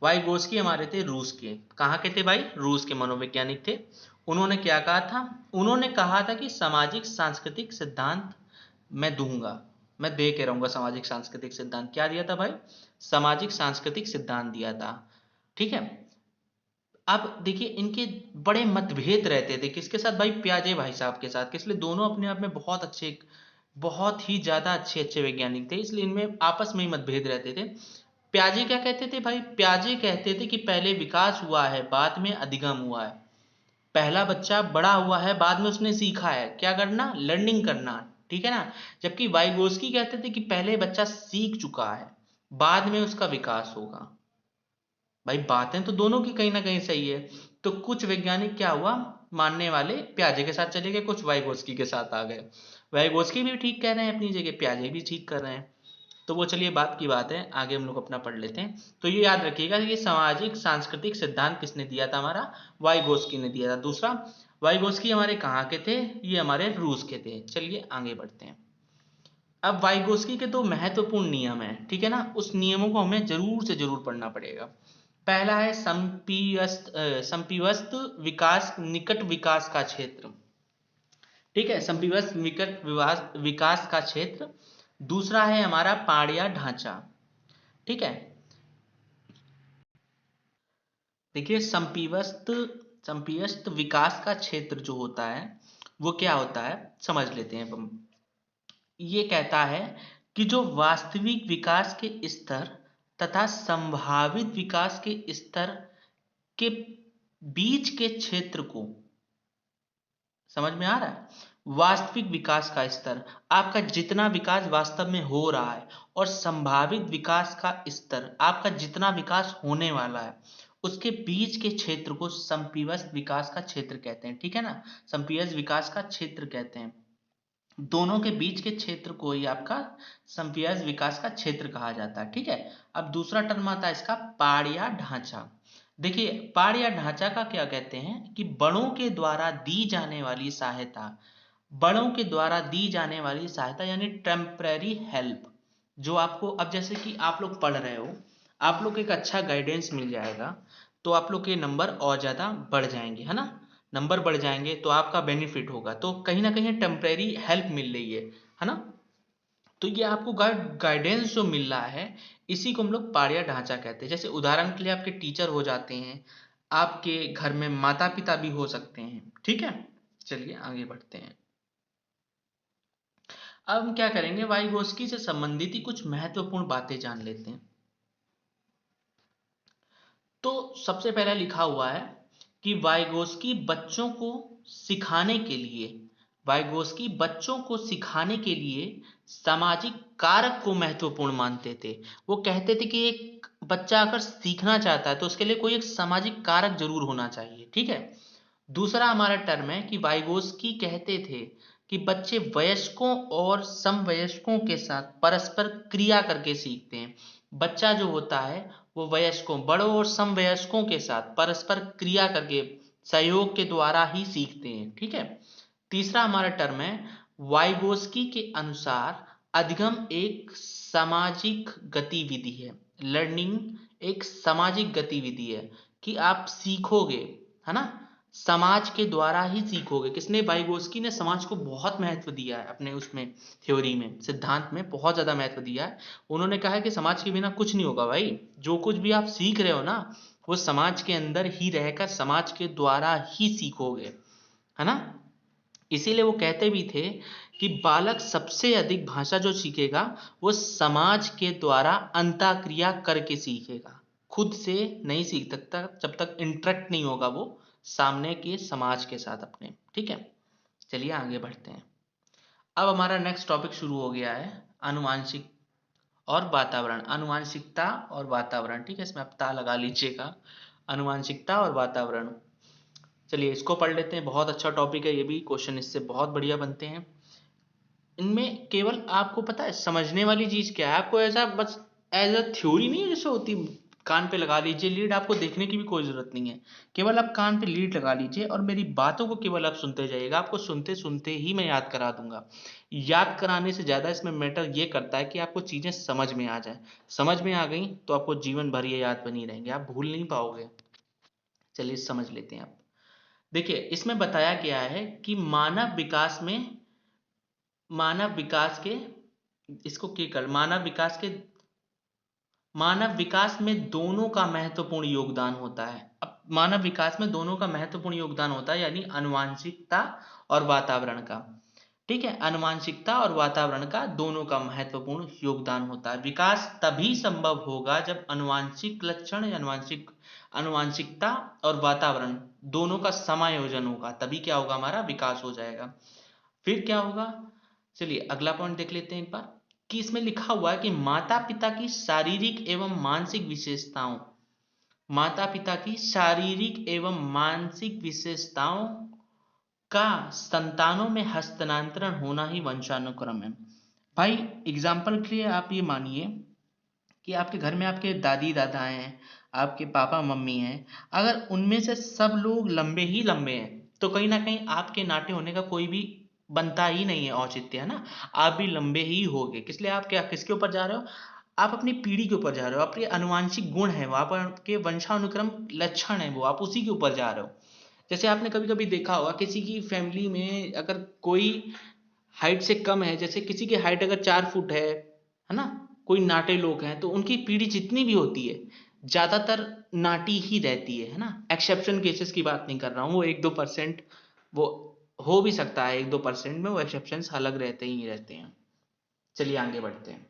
वाइगोस्की हमारे थे रूस के। कहाँ के थे भाई? रूस के मनोवैज्ञानिक थे। उन्होंने क्या कहा था? उन्होंने कहा था कि सामाजिक सांस्कृतिक सिद्धांत मैं दूंगा, मैं दे के रहूंगा सामाजिक सांस्कृतिक सिद्धांत। क्या दिया था भाई? सामाजिक सांस्कृतिक सिद्धांत दिया था, ठीक है। अब देखिए इनके बड़े मतभेद रहते थे, किसके साथ भाई? प्याजे भाई साहब के साथ। किस लिए? दोनों अपने आप में बहुत अच्छे, बहुत ही ज्यादा अच्छे अच्छे वैज्ञानिक थे, इसलिए इनमें आपस में ही मतभेद रहते थे। प्याजे क्या कहते थे भाई? प्याजे कहते थे कि पहले विकास हुआ है बाद में अधिगम हुआ है। पहला बच्चा बड़ा हुआ है, बाद में उसने सीखा है क्या करना? लर्निंग करना, ठीक है ना? जबकि वाइगोस्की कहते थे कि पहले बच्चा सीख चुका है, बाद में उसका विकास होगा। भाई बातें तो दोनों की कहीं ना कहीं सही है। तो कुछ वैज्ञानिक क्या हुआ, मानने वाले प्याजे के साथ चले गए, कुछ वाइगोस्की के साथ आ गए। वाइगोस्की भी ठीक कह रहे हैं अपनी जगह, प्याजे भी ठीक कर रहे हैं। तो वो चलिए बात की बात है, आगे हम लोग अपना पढ़ लेते हैं। तो ये याद रखिएगा कि ये सामाजिक सांस्कृतिक सिद्धांत किसने दिया था? हमारा वाइगोस्की ने दिया था। दूसरा, वाइगोस्की हमारे कहाँ के थे? ये हमारे रूस के थे। चलिए आगे बढ़ते हैं। अब वाइगोस्की के दो महत्वपूर्ण नियम है, ठीक है ना? उस नियमों को हमें जरूर से जरूर पढ़ना पड़ेगा। पहला है संपिवस्त विकास निकट विकास का क्षेत्र, ठीक है? संपिवस्त निकट विकास का क्षेत्र। दूसरा है हमारा पाड़िया ढांचा, ठीक है? देखिए संपिवस्त विकास का क्षेत्र जो होता है वो क्या होता है, समझ लेते हैं हम। ये कहता है कि जो वास्तविक विकास के स्तर तथा संभावित विकास के स्तर के बीच के क्षेत्र को, समझ में आ रहा है? वास्तविक विकास का स्तर, आपका जितना विकास वास्तव में हो रहा है, और संभावित विकास का स्तर, आपका जितना विकास होने वाला है, उसके बीच के क्षेत्र को संपिवस्त विकास का क्षेत्र कहते हैं, ठीक है ना? संपिवस्त विकास का क्षेत्र कहते हैं। दोनों के बीच के क्षेत्र को ही आपका संवयव विकास का क्षेत्र कहा जाता है। ठीक है, अब दूसरा टर्म आता है इसका पाड़ या ढांचा। देखिए पाड़ या ढांचा का क्या कहते हैं कि बड़ों के द्वारा दी जाने वाली सहायता, बड़ों के द्वारा दी जाने वाली सहायता यानी टेम्परेरी हेल्प, जो आपको, अब जैसे कि आप लोग पढ़ रहे हो, आप लोग को एक अच्छा गाइडेंस मिल जाएगा तो आप लोग के नंबर और ज़्यादा बढ़ जाएंगे, है ना। नंबर बढ़ जाएंगे तो आपका बेनिफिट होगा, तो कहीं ना कहीं टेम्परेरी हेल्प मिल रही है ना। तो ये आपको गाइडेंस जो मिल रहा है इसी को हम लोग पाड़ ढांचा कहते हैं। जैसे उदाहरण के लिए आपके टीचर हो जाते हैं, आपके घर में माता पिता भी हो सकते हैं। ठीक है, चलिए आगे बढ़ते हैं। अब हम क्या करेंगे, वाइगोस्की से संबंधित ही कुछ महत्वपूर्ण बातें जान लेते हैं। तो सबसे पहले लिखा हुआ है कि वाइगोस्की बच्चों को सिखाने के लिए, वाइगोस्की बच्चों को सिखाने के लिए सामाजिक कारक को महत्वपूर्ण मानते थे। वो कहते थे कि एक बच्चा अगर सीखना चाहता है तो उसके लिए कोई एक सामाजिक कारक जरूर होना चाहिए। ठीक है, दूसरा हमारा टर्म है कि वाइगोस्की कहते थे कि बच्चे वयस्कों और समवयस्कों के साथ परस्पर क्रिया करके सीखते हैं। बच्चा जो होता है वो वयस्कों, बड़ों और समवयस्कों के साथ परस्पर क्रिया करके, सहयोग के द्वारा ही सीखते हैं। ठीक है, तीसरा हमारा टर्म है, वाइगोस्की के अनुसार अधिगम एक सामाजिक गतिविधि है। लर्निंग एक सामाजिक गतिविधि है कि आप सीखोगे, है ना, समाज के द्वारा ही सीखोगे। किसने, वाइगोस्की ने समाज को बहुत महत्व दिया है अपने उसमें, थ्योरी में, सिद्धांत में बहुत ज्यादा महत्व दिया है। उन्होंने कहा है कि समाज के बिना कुछ नहीं होगा भाई, जो कुछ भी आप सीख रहे हो ना वो समाज के अंदर ही रहकर समाज के द्वारा ही सीखोगे, है ना। इसीलिए वो कहते भी थे कि बालक सबसे अधिक भाषा जो सीखेगा वो समाज के द्वारा अंतःक्रिया करके सीखेगा, खुद से नहीं सीख सकता जब तक इंटरेक्ट नहीं होगा वो सामने के समाज के साथ अपने। ठीक है, चलिए आगे बढ़ते हैं। अब हमारा नेक्स्ट टॉपिक शुरू हो गया है, आनुवांशिक और वातावरण, आनुवांशिकता और वातावरण। ठीक है, इसमें आप ता लगा लीजिएगा, आनुवांशिकता और वातावरण। चलिए इसको पढ़ लेते हैं, बहुत अच्छा टॉपिक है ये भी, क्वेश्चन इससे बहुत बढ़िया बनते हैं। इनमें केवल आपको पता है समझने वाली चीज क्या है, आपको ऐसा बस एज अ थ्योरी नहीं है जैसे होती, कान पे लगा लीजिए लीड, आपको देखने की भी कोई जरूरत नहीं है। केवल आप कान पे लीड लगा लीजिए और मेरी बातों को केवल आप सुनते जाइएगा, आपको सुनते सुनते ही मैं याद करा दूंगा। याद कराने से ज्यादा इसमें मैटर ये करता है कि आपको चीजें समझ में आ जाए। समझ में आ गई तो आपको जीवन भर ये याद बनी रहेंगे, आप भूल नहीं पाओगे। चलिए समझ लेते हैं आप। देखिए इसमें बताया गया है कि मानव विकास के, इसको क्या कर, मानव विकास में दोनों का महत्वपूर्ण योगदान होता है। अब मानव विकास में दोनों का महत्वपूर्ण योगदान होता है यानी आनुवांशिकता और वातावरण का। ठीक है, आनुवांशिकता और वातावरण का दोनों का महत्वपूर्ण योगदान होता है। विकास तभी संभव होगा जब आनुवांशिक लक्षण या आनुवांशिकता और वातावरण दोनों का समायोजन होगा, तभी क्या होगा, हमारा विकास हो जाएगा। फिर क्या होगा, चलिए अगला पॉइंट देख लेते हैं एक बार, कि इसमें लिखा हुआ है कि माता पिता की शारीरिक एवं मानसिक विशेषताओं, माता पिता की शारीरिक एवं मानसिक विशेषताओं का संतानों में हस्तांतरण होना ही वंशानुक्रम है। भाई एग्जाम्पल के लिए आप ये मानिए कि आपके घर में आपके दादी दादा हैं, आपके पापा मम्मी हैं, अगर उनमें से सब लोग लंबे ही लंबे हैं तो कहीं ना कहीं आपके नाटे होने का कोई भी बनता ही नहीं है औचित्य, है ना। आप भी लंबे ही होगे, किसलिए, आप क्या किसके ऊपर जा रहे हो, आप अपनी पीढ़ी के ऊपर जा रहे हो, आपके अनुवांशिक गुण है वो, आप आपके वंशानुक्रम लक्षण है वो, आप उसी के ऊपर जा रहे हो। जैसे आपने कभी कभी देखा होगा किसी की फैमिली में अगर कोई हाइट से कम है, जैसे किसी की हाइट अगर 4 फुट है ना, कोई नाटे लोग हैं तो उनकी पीढ़ी जितनी भी होती है ज्यादातर नाटी ही रहती है ना। एक्सेप्शन केसेस की बात नहीं कर रहा हूँ, वो 1-2% वो हो भी सकता है, 1-2% में वो एक्सेप्शन अलग रहते ही रहते हैं। चलिए आगे बढ़ते हैं।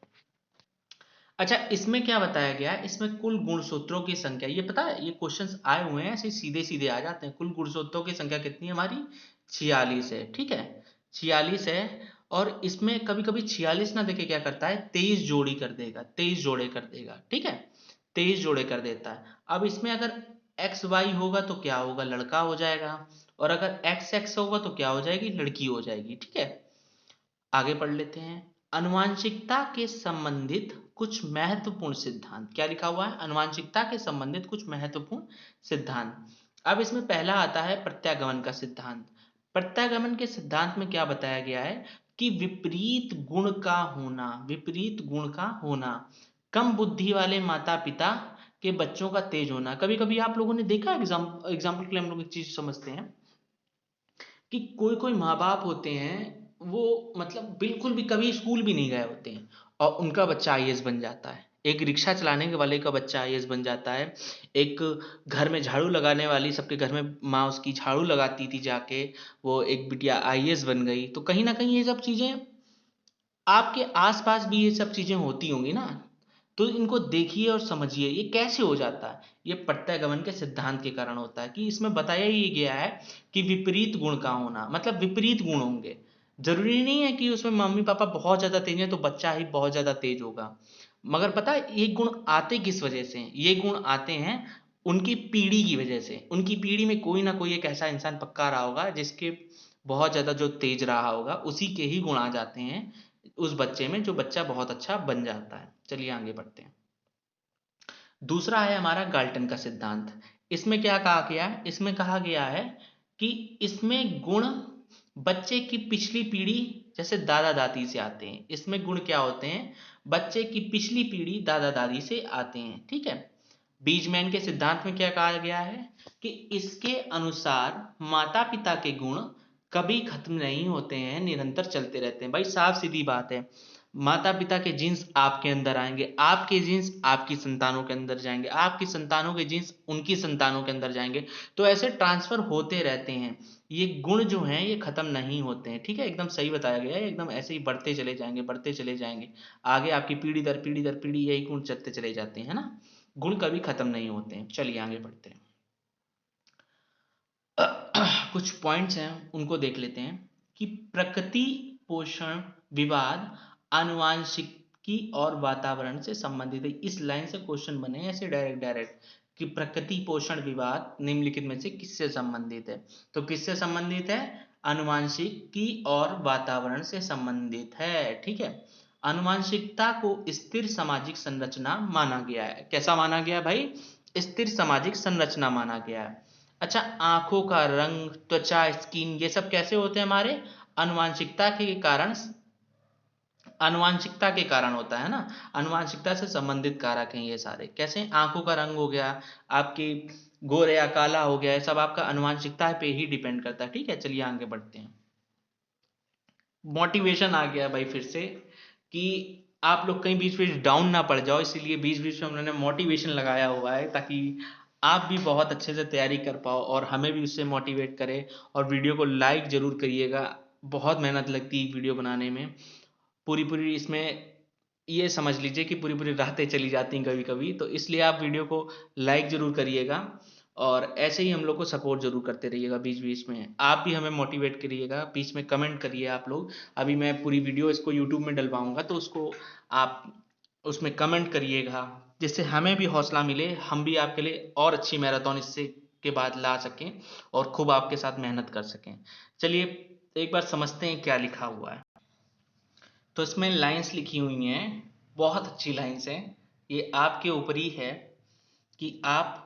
अच्छा इसमें क्या बताया गया है, इसमें कुल गुणसूत्रों की संख्या, ये पता है ये क्वेश्चंस आए हुए हैं ऐसे सीधे सीधे आ जाते हैं। कुल गुणसूत्रों की संख्या कितनी है हमारी, 46 है। ठीक है, 46 है। और इसमें कभी कभी 46 ना देके क्या करता है, 23 जोड़ी कर देगा, 23 जोड़े कर देगा। ठीक है, 23 जोड़े कर देता है। अब इसमें अगर एक्स वाई होगा तो क्या होगा, लड़का हो जाएगा, और अगर एक्स एक्स होगा तो क्या हो जाएगी, लड़की हो जाएगी। ठीक है, आगे पढ़ लेते हैं। आनुवांशिकता के संबंधित कुछ महत्वपूर्ण सिद्धांत, क्या लिखा हुआ है? आनुवांशिकता के संबंधित कुछ महत्वपूर्ण सिद्धांत। अब इसमें पहला आता है प्रत्यागमन का सिद्धांत। प्रत्यागमन के सिद्धांत में क्या बताया गया है कि विपरीत गुण का होना, विपरीत गुण का होना, कम बुद्धि वाले माता पिता के बच्चों का तेज होना। कभी कभी आप लोगों ने देखा, एग्जाम्पल के लिए हम लोग एक चीज समझते हैं कि कोई कोई माँ बाप होते हैं, वो मतलब बिल्कुल भी कभी स्कूल भी नहीं गए होते हैं और उनका बच्चा आईएएस बन जाता है। एक रिक्शा चलाने के वाले का बच्चा आईएएस बन जाता है। एक घर में झाड़ू लगाने वाली, सबके घर में माँ उसकी झाड़ू लगाती थी जाके, वो एक बिटिया आईएएस बन गई। तो कहीं ना कहीं ये सब चीजें आपके आसपास भी ये सब चीजें होती होंगी ना। तो इनको देखिए और समझिए ये कैसे हो जाता है। ये प्रत्यागमन के सिद्धांत के कारण होता है कि इसमें बताया ही गया है कि विपरीत गुण का होना, मतलब विपरीत गुण होंगे। जरूरी नहीं है कि उसमें मम्मी पापा बहुत ज्यादा तेज है तो बच्चा ही बहुत ज्यादा तेज होगा। मगर पता है ये गुण आते किस वजह से हैं? ये गुण आते हैं उनकी पीढ़ी की वजह से। उनकी पीढ़ी में कोई ना कोई एक ऐसा इंसान पक्का रहा होगा जिसके बहुत ज्यादा जो तेज रहा होगा, उसी के ही गुण आ जाते हैं उस बच्चे में, जो बच्चा बहुत अच्छा बन जाता है। चलिए आगे बढ़ते हैं। दूसरा है हमारा गाल्टन का सिद्धांत। इसमें क्या कहा गया है? इसमें कहा गया है कि इसमें गुण बच्चे की पिछली पीढ़ी, जैसे दादा दादी से आते हैं। इसमें गुण क्या होते हैं? बच्चे की पिछली पीढ़ी दादा दादी से आते हैं, ठीक है। बीजमैन के सिद्धांत में क्या कहा गया है कि इसके अनुसार माता पिता के गुण कभी खत्म नहीं होते हैं, निरंतर चलते रहते हैं। भाई साफ सीधी बात है, माता पिता के जीन्स आपके अंदर आएंगे, आपके जीन्स आपकी संतानों के अंदर जाएंगे, आपकी संतानों के जीन्स उनकी संतानों के अंदर जाएंगे। तो ऐसे ट्रांसफर होते रहते हैं। ये गुण जो हैं ये खत्म नहीं होते हैं, ठीक है। एकदम सही बताया गया है, एकदम ऐसे ही बढ़ते चले जाएंगे, बढ़ते चले जाएंगे। आगे आपकी पीढ़ी दर पीढ़ी दर पीढ़ी यही गुण चलते चले जाते हैं, है ना। गुण कभी खत्म नहीं होते हैं। चलिए आगे बढ़ते हैं। कुछ पॉइंट्स हैं उनको देख लेते हैं कि प्रकृति पोषण विवाद आनुवांशिकी और वातावरण से संबंधित है। इस लाइन से क्वेश्चन बने ऐसे डायरेक्ट डायरेक्ट कि प्रकृति पोषण विवाद निम्नलिखित में से किससे संबंधित है? तो किससे संबंधित है? आनुवांशिकी और वातावरण से संबंधित है, ठीक है। आनुवांशिकता को स्थिर सामाजिक संरचना माना गया है। कैसा माना गया भाई? स्थिर सामाजिक संरचना माना गया है। अच्छा, आंखों का रंग, त्वचा, स्किन, ये सब कैसे होते हैं हमारे? आनुवांशिकता के कारण, आनुवांशिकता के कारण होता है ना। आनुवांशिकता से संबंधित कारक हैं ये सारे। कैसे? आंखों का रंग हो गया, आपके गोरे या काला हो गया, ये सब आपका आनुवांशिकता पे ही डिपेंड करता है, ठीक है। चलिए आगे बढ़ते हैं। मोटिवेशन आ गया भाई फिर से कि आप लोग कहीं बीच बीच डाउन ना पड़ जाओ, इसीलिए बीच बीच में उन्होंने मोटिवेशन लगाया हुआ है ताकि आप भी बहुत अच्छे से तैयारी कर पाओ और हमें भी उससे मोटिवेट करे। और वीडियो को लाइक जरूर करिएगा, बहुत मेहनत लगती है वीडियो बनाने में। पूरी पूरी इसमें ये समझ लीजिए कि पूरी पूरी रातें चली जाती हैं कभी कभी, तो इसलिए आप वीडियो को लाइक जरूर करिएगा और ऐसे ही हम लोग को सपोर्ट जरूर करते रहिएगा। बीच बीच में आप भी हमें मोटिवेट करिएगा, बीच में कमेंट करिए आप लोग। अभी मैं पूरी वीडियो इसको यूट्यूब में डलवाऊंगा तो उसको आप उसमें कमेंट करिएगा, जिससे हमें भी हौसला मिले, हम भी आपके लिए और अच्छी मैराथन इससे के बाद ला सकें और खूब आपके साथ मेहनत कर सकें। चलिए एक बार समझते हैं क्या लिखा हुआ है। तो इसमें लाइंस लिखी हुई हैं, बहुत अच्छी लाइंस हैं। ये आपके ऊपर ही है कि आप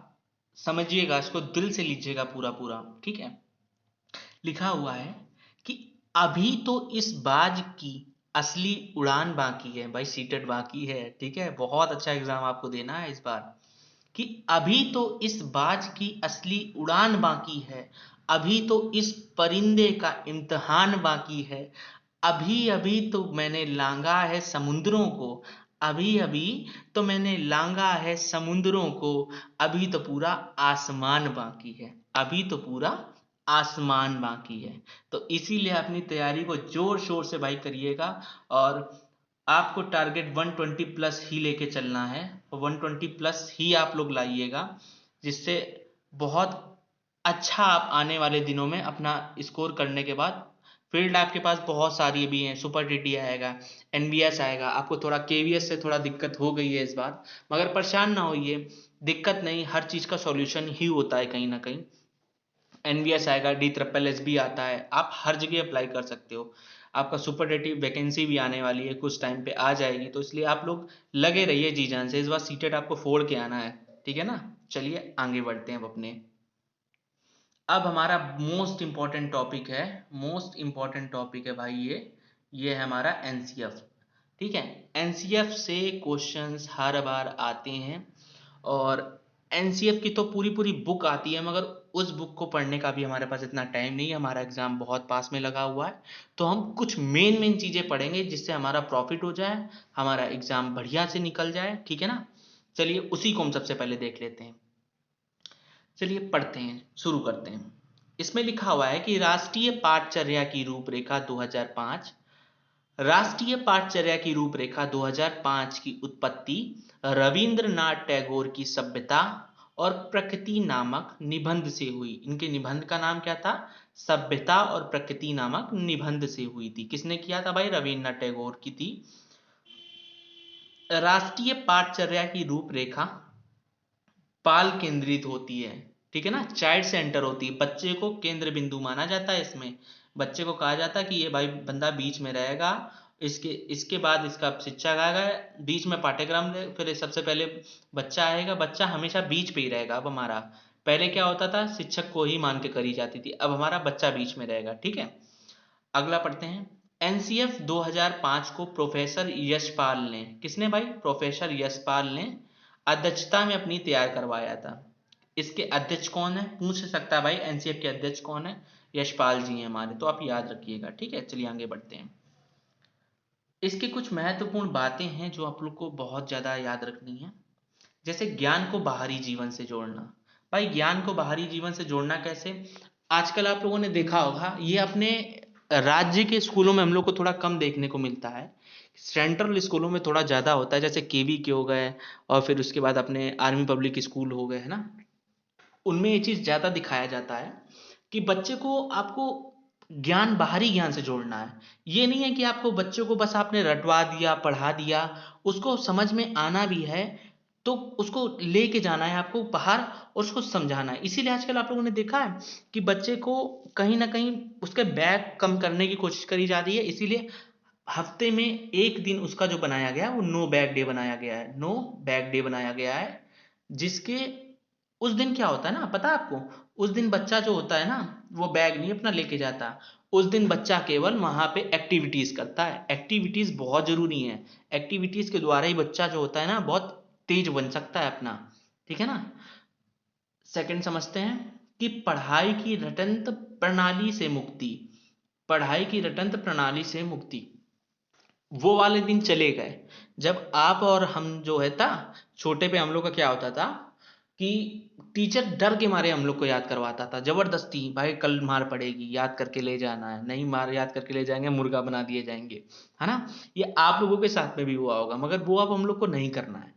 समझिएगा, इसको दिल से लीजिएगा पूरा पूरा, ठीक है। लिखा हुआ है कि अभी तो इस बाज की असली उड़ान बाकी है। भाई सीटेट बाकी है, ठीक है। बहुत अच्छा एग्जाम आपको देना है इस बार। कि अभी तो इस बाज की असली उड़ान बाकी है, अभी तो इस परिंदे का इम्तिहान बाकी है, अभी अभी तो मैंने लांगा है समुद्रों को, अभी अभी तो मैंने लांगा है समुद्रों को, अभी तो पूरा आसमान बाकी है, अभी तो पूरा आसमान बाकी है। तो इसीलिए अपनी तैयारी को जोर शोर से भाई करिएगा और आपको टारगेट 120 प्लस ही लेके चलना है, 120 प्लस ही आप लोग लाइएगा, जिससे बहुत अच्छा आप आने वाले दिनों में अपना स्कोर करने के बाद, फील्ड आपके पास बहुत सारी भी हैं। सुपर टीटी आएगा, एनबीएस आएगा, आपको थोड़ा केवीएस से थोड़ा दिक्कत हो गई है इस बार, मगर परेशान ना होइए, दिक्कत नहीं, हर चीज का सॉल्यूशन ही होता है कहीं ना कहीं। एनवीएस आएगा, डी ट्रिपल एस भी आता है, आप हर जगह अप्लाई कर सकते हो। आपका सुपरडेटिव वैकेंसी भी आने वाली है, कुछ टाइम पे आ जाएगी, तो इसलिए आप लोग लगे रहिए जी जान से। इस बार सीटेट आपको फोड़ के आना है, ठीक है ना। चलिए आगे बढ़ते हैं अब अपने। अब हमारा मोस्ट इंपॉर्टेंट टॉपिक है, मोस्ट इंपॉर्टेंट टॉपिक है भाई ये है हमारा एनसीएफ। ठीक है, एनसीएफ से क्वेश्चंस हर बार आते हैं, और एनसीएफ की तो पूरी पूरी बुक आती है, मगर उस बुक को पढ़ने का भी हमारे पास इतना टाइम नहीं है, हमारा एग्जाम बहुत पास में लगा हुआ है। तो हम कुछ मेन चीजें पढ़ेंगे जिससे हमारा प्रॉफिट हो जाए, हमारा एग्जाम बढ़िया से निकल जाए, ठीक है ना। चलिए उसी को हम सबसे पहले देख लेते हैं। चलिए पढ़ते हैं, शुरू करते हैं। इसमें लिखा हुआ है कि राष्ट्रीय पाठचर्या की रूपरेखा 2005, राष्ट्रीय पाठचर्या की रूपरेखा 2005 की उत्पत्ति रविंद्रनाथ टैगोर की सभ्यता और प्रकृति नामक निबंध से हुई। इनके निबंध का नाम क्या था? सभ्यता और प्रकृति नामक निबंध से हुई थी। किसने किया था भाई? रविंद्रनाथ टैगोर की थी। राष्ट्रीय पाठचर्या की रूपरेखा बाल केंद्रित होती है, ठीक है ना, चाइल्ड सेंटर होती है, बच्चे को केंद्र बिंदु माना जाता है। इसमें बच्चे को कहा जाता है कि ये भाई बंदा बीच में रहेगा, इसके बाद इसका शिक्षक आएगा, बीच में पाठ्यक्रम, फिर सबसे पहले बच्चा आएगा, बच्चा हमेशा बीच पे ही रहेगा। अब हमारा पहले क्या होता था, शिक्षक को ही मान के करी जाती थी, अब हमारा बच्चा बीच में रहेगा, ठीक है। अगला पढ़ते हैं। एनसीएफ 2005 को प्रोफेसर यशपाल ने, किसने भाई? प्रोफेसर यशपाल ने अध्यक्षता में अपनी तैयार करवाया था। इसके अध्यक्ष कौन है? पूछ सकता है भाई, एनसीएफ के अध्यक्ष कौन है? यशपाल जी हैं हमारे, तो आप याद रखिएगा, ठीक है। चलिए आगे बढ़ते हैं। इसके कुछ महत्वपूर्ण बातें हैं जो आप लोग को बहुत ज्यादा याद रखनी है, जैसे ज्ञान को बाहरी जीवन से जोड़ना। भाई ज्ञान को बाहरी जीवन से जोड़ना कैसे? आजकल आप लोगों ने देखा होगा, ये अपने राज्य के स्कूलों में हम लोग को थोड़ा कम देखने को मिलता है, सेंट्रल स्कूलों में थोड़ा ज्यादा होता है, जैसे केवी के हो गए, और फिर उसके बाद अपने आर्मी पब्लिक स्कूल हो गए, है ना। उनमें ये चीज ज्यादा दिखाया जाता है कि बच्चे को, आपको ज्ञान बाहरी ज्ञान से जोड़ना है। ये नहीं है कि आपको बच्चे को बस आपने रटवा दिया, पढ़ा दिया, उसको समझ में आना भी है तो उसको लेके जाना है आपको बाहर, और उसको समझाना है। इसीलिए आजकल आप लोगों ने देखा है कि बच्चे को कहीं ना कहीं उसके बैग कम करने की कोशिश करी जा रही है, इसीलिए हफ्ते में एक दिन उसका जो बनाया गया है वो नो बैग डे बनाया गया है, नो बैग डे बनाया गया है। जिसके उस दिन क्या होता है ना, पता है आपको? उस दिन बच्चा जो होता है ना, वो बैग नहीं अपना लेके जाता, उस दिन बच्चा केवल वहां पे एक्टिविटीज करता है। एक्टिविटीज बहुत जरूरी है, एक्टिविटीज के द्वारा ही बच्चा जो होता है ना बहुत तेज बन सकता है अपना, ठीक है ना। सेकंड समझते हैं कि पढ़ाई की रटंत प्रणाली से मुक्ति, पढ़ाई की रटंत प्रणाली से मुक्ति। वो वाले दिन चले गए जब आप और हम जो है था छोटे पे, हम लोग का क्या होता था कि टीचर डर के मारे हम लोग को याद करवाता था जबरदस्ती, भाई कल मार पड़ेगी, याद करके ले जाना है, नहीं मार याद करके ले जाएंगे मुर्गा बना दिए जाएंगे, है ना। ये आप लोगों के साथ में भी हुआ होगा, मगर वो अब हम लोग को नहीं करना है।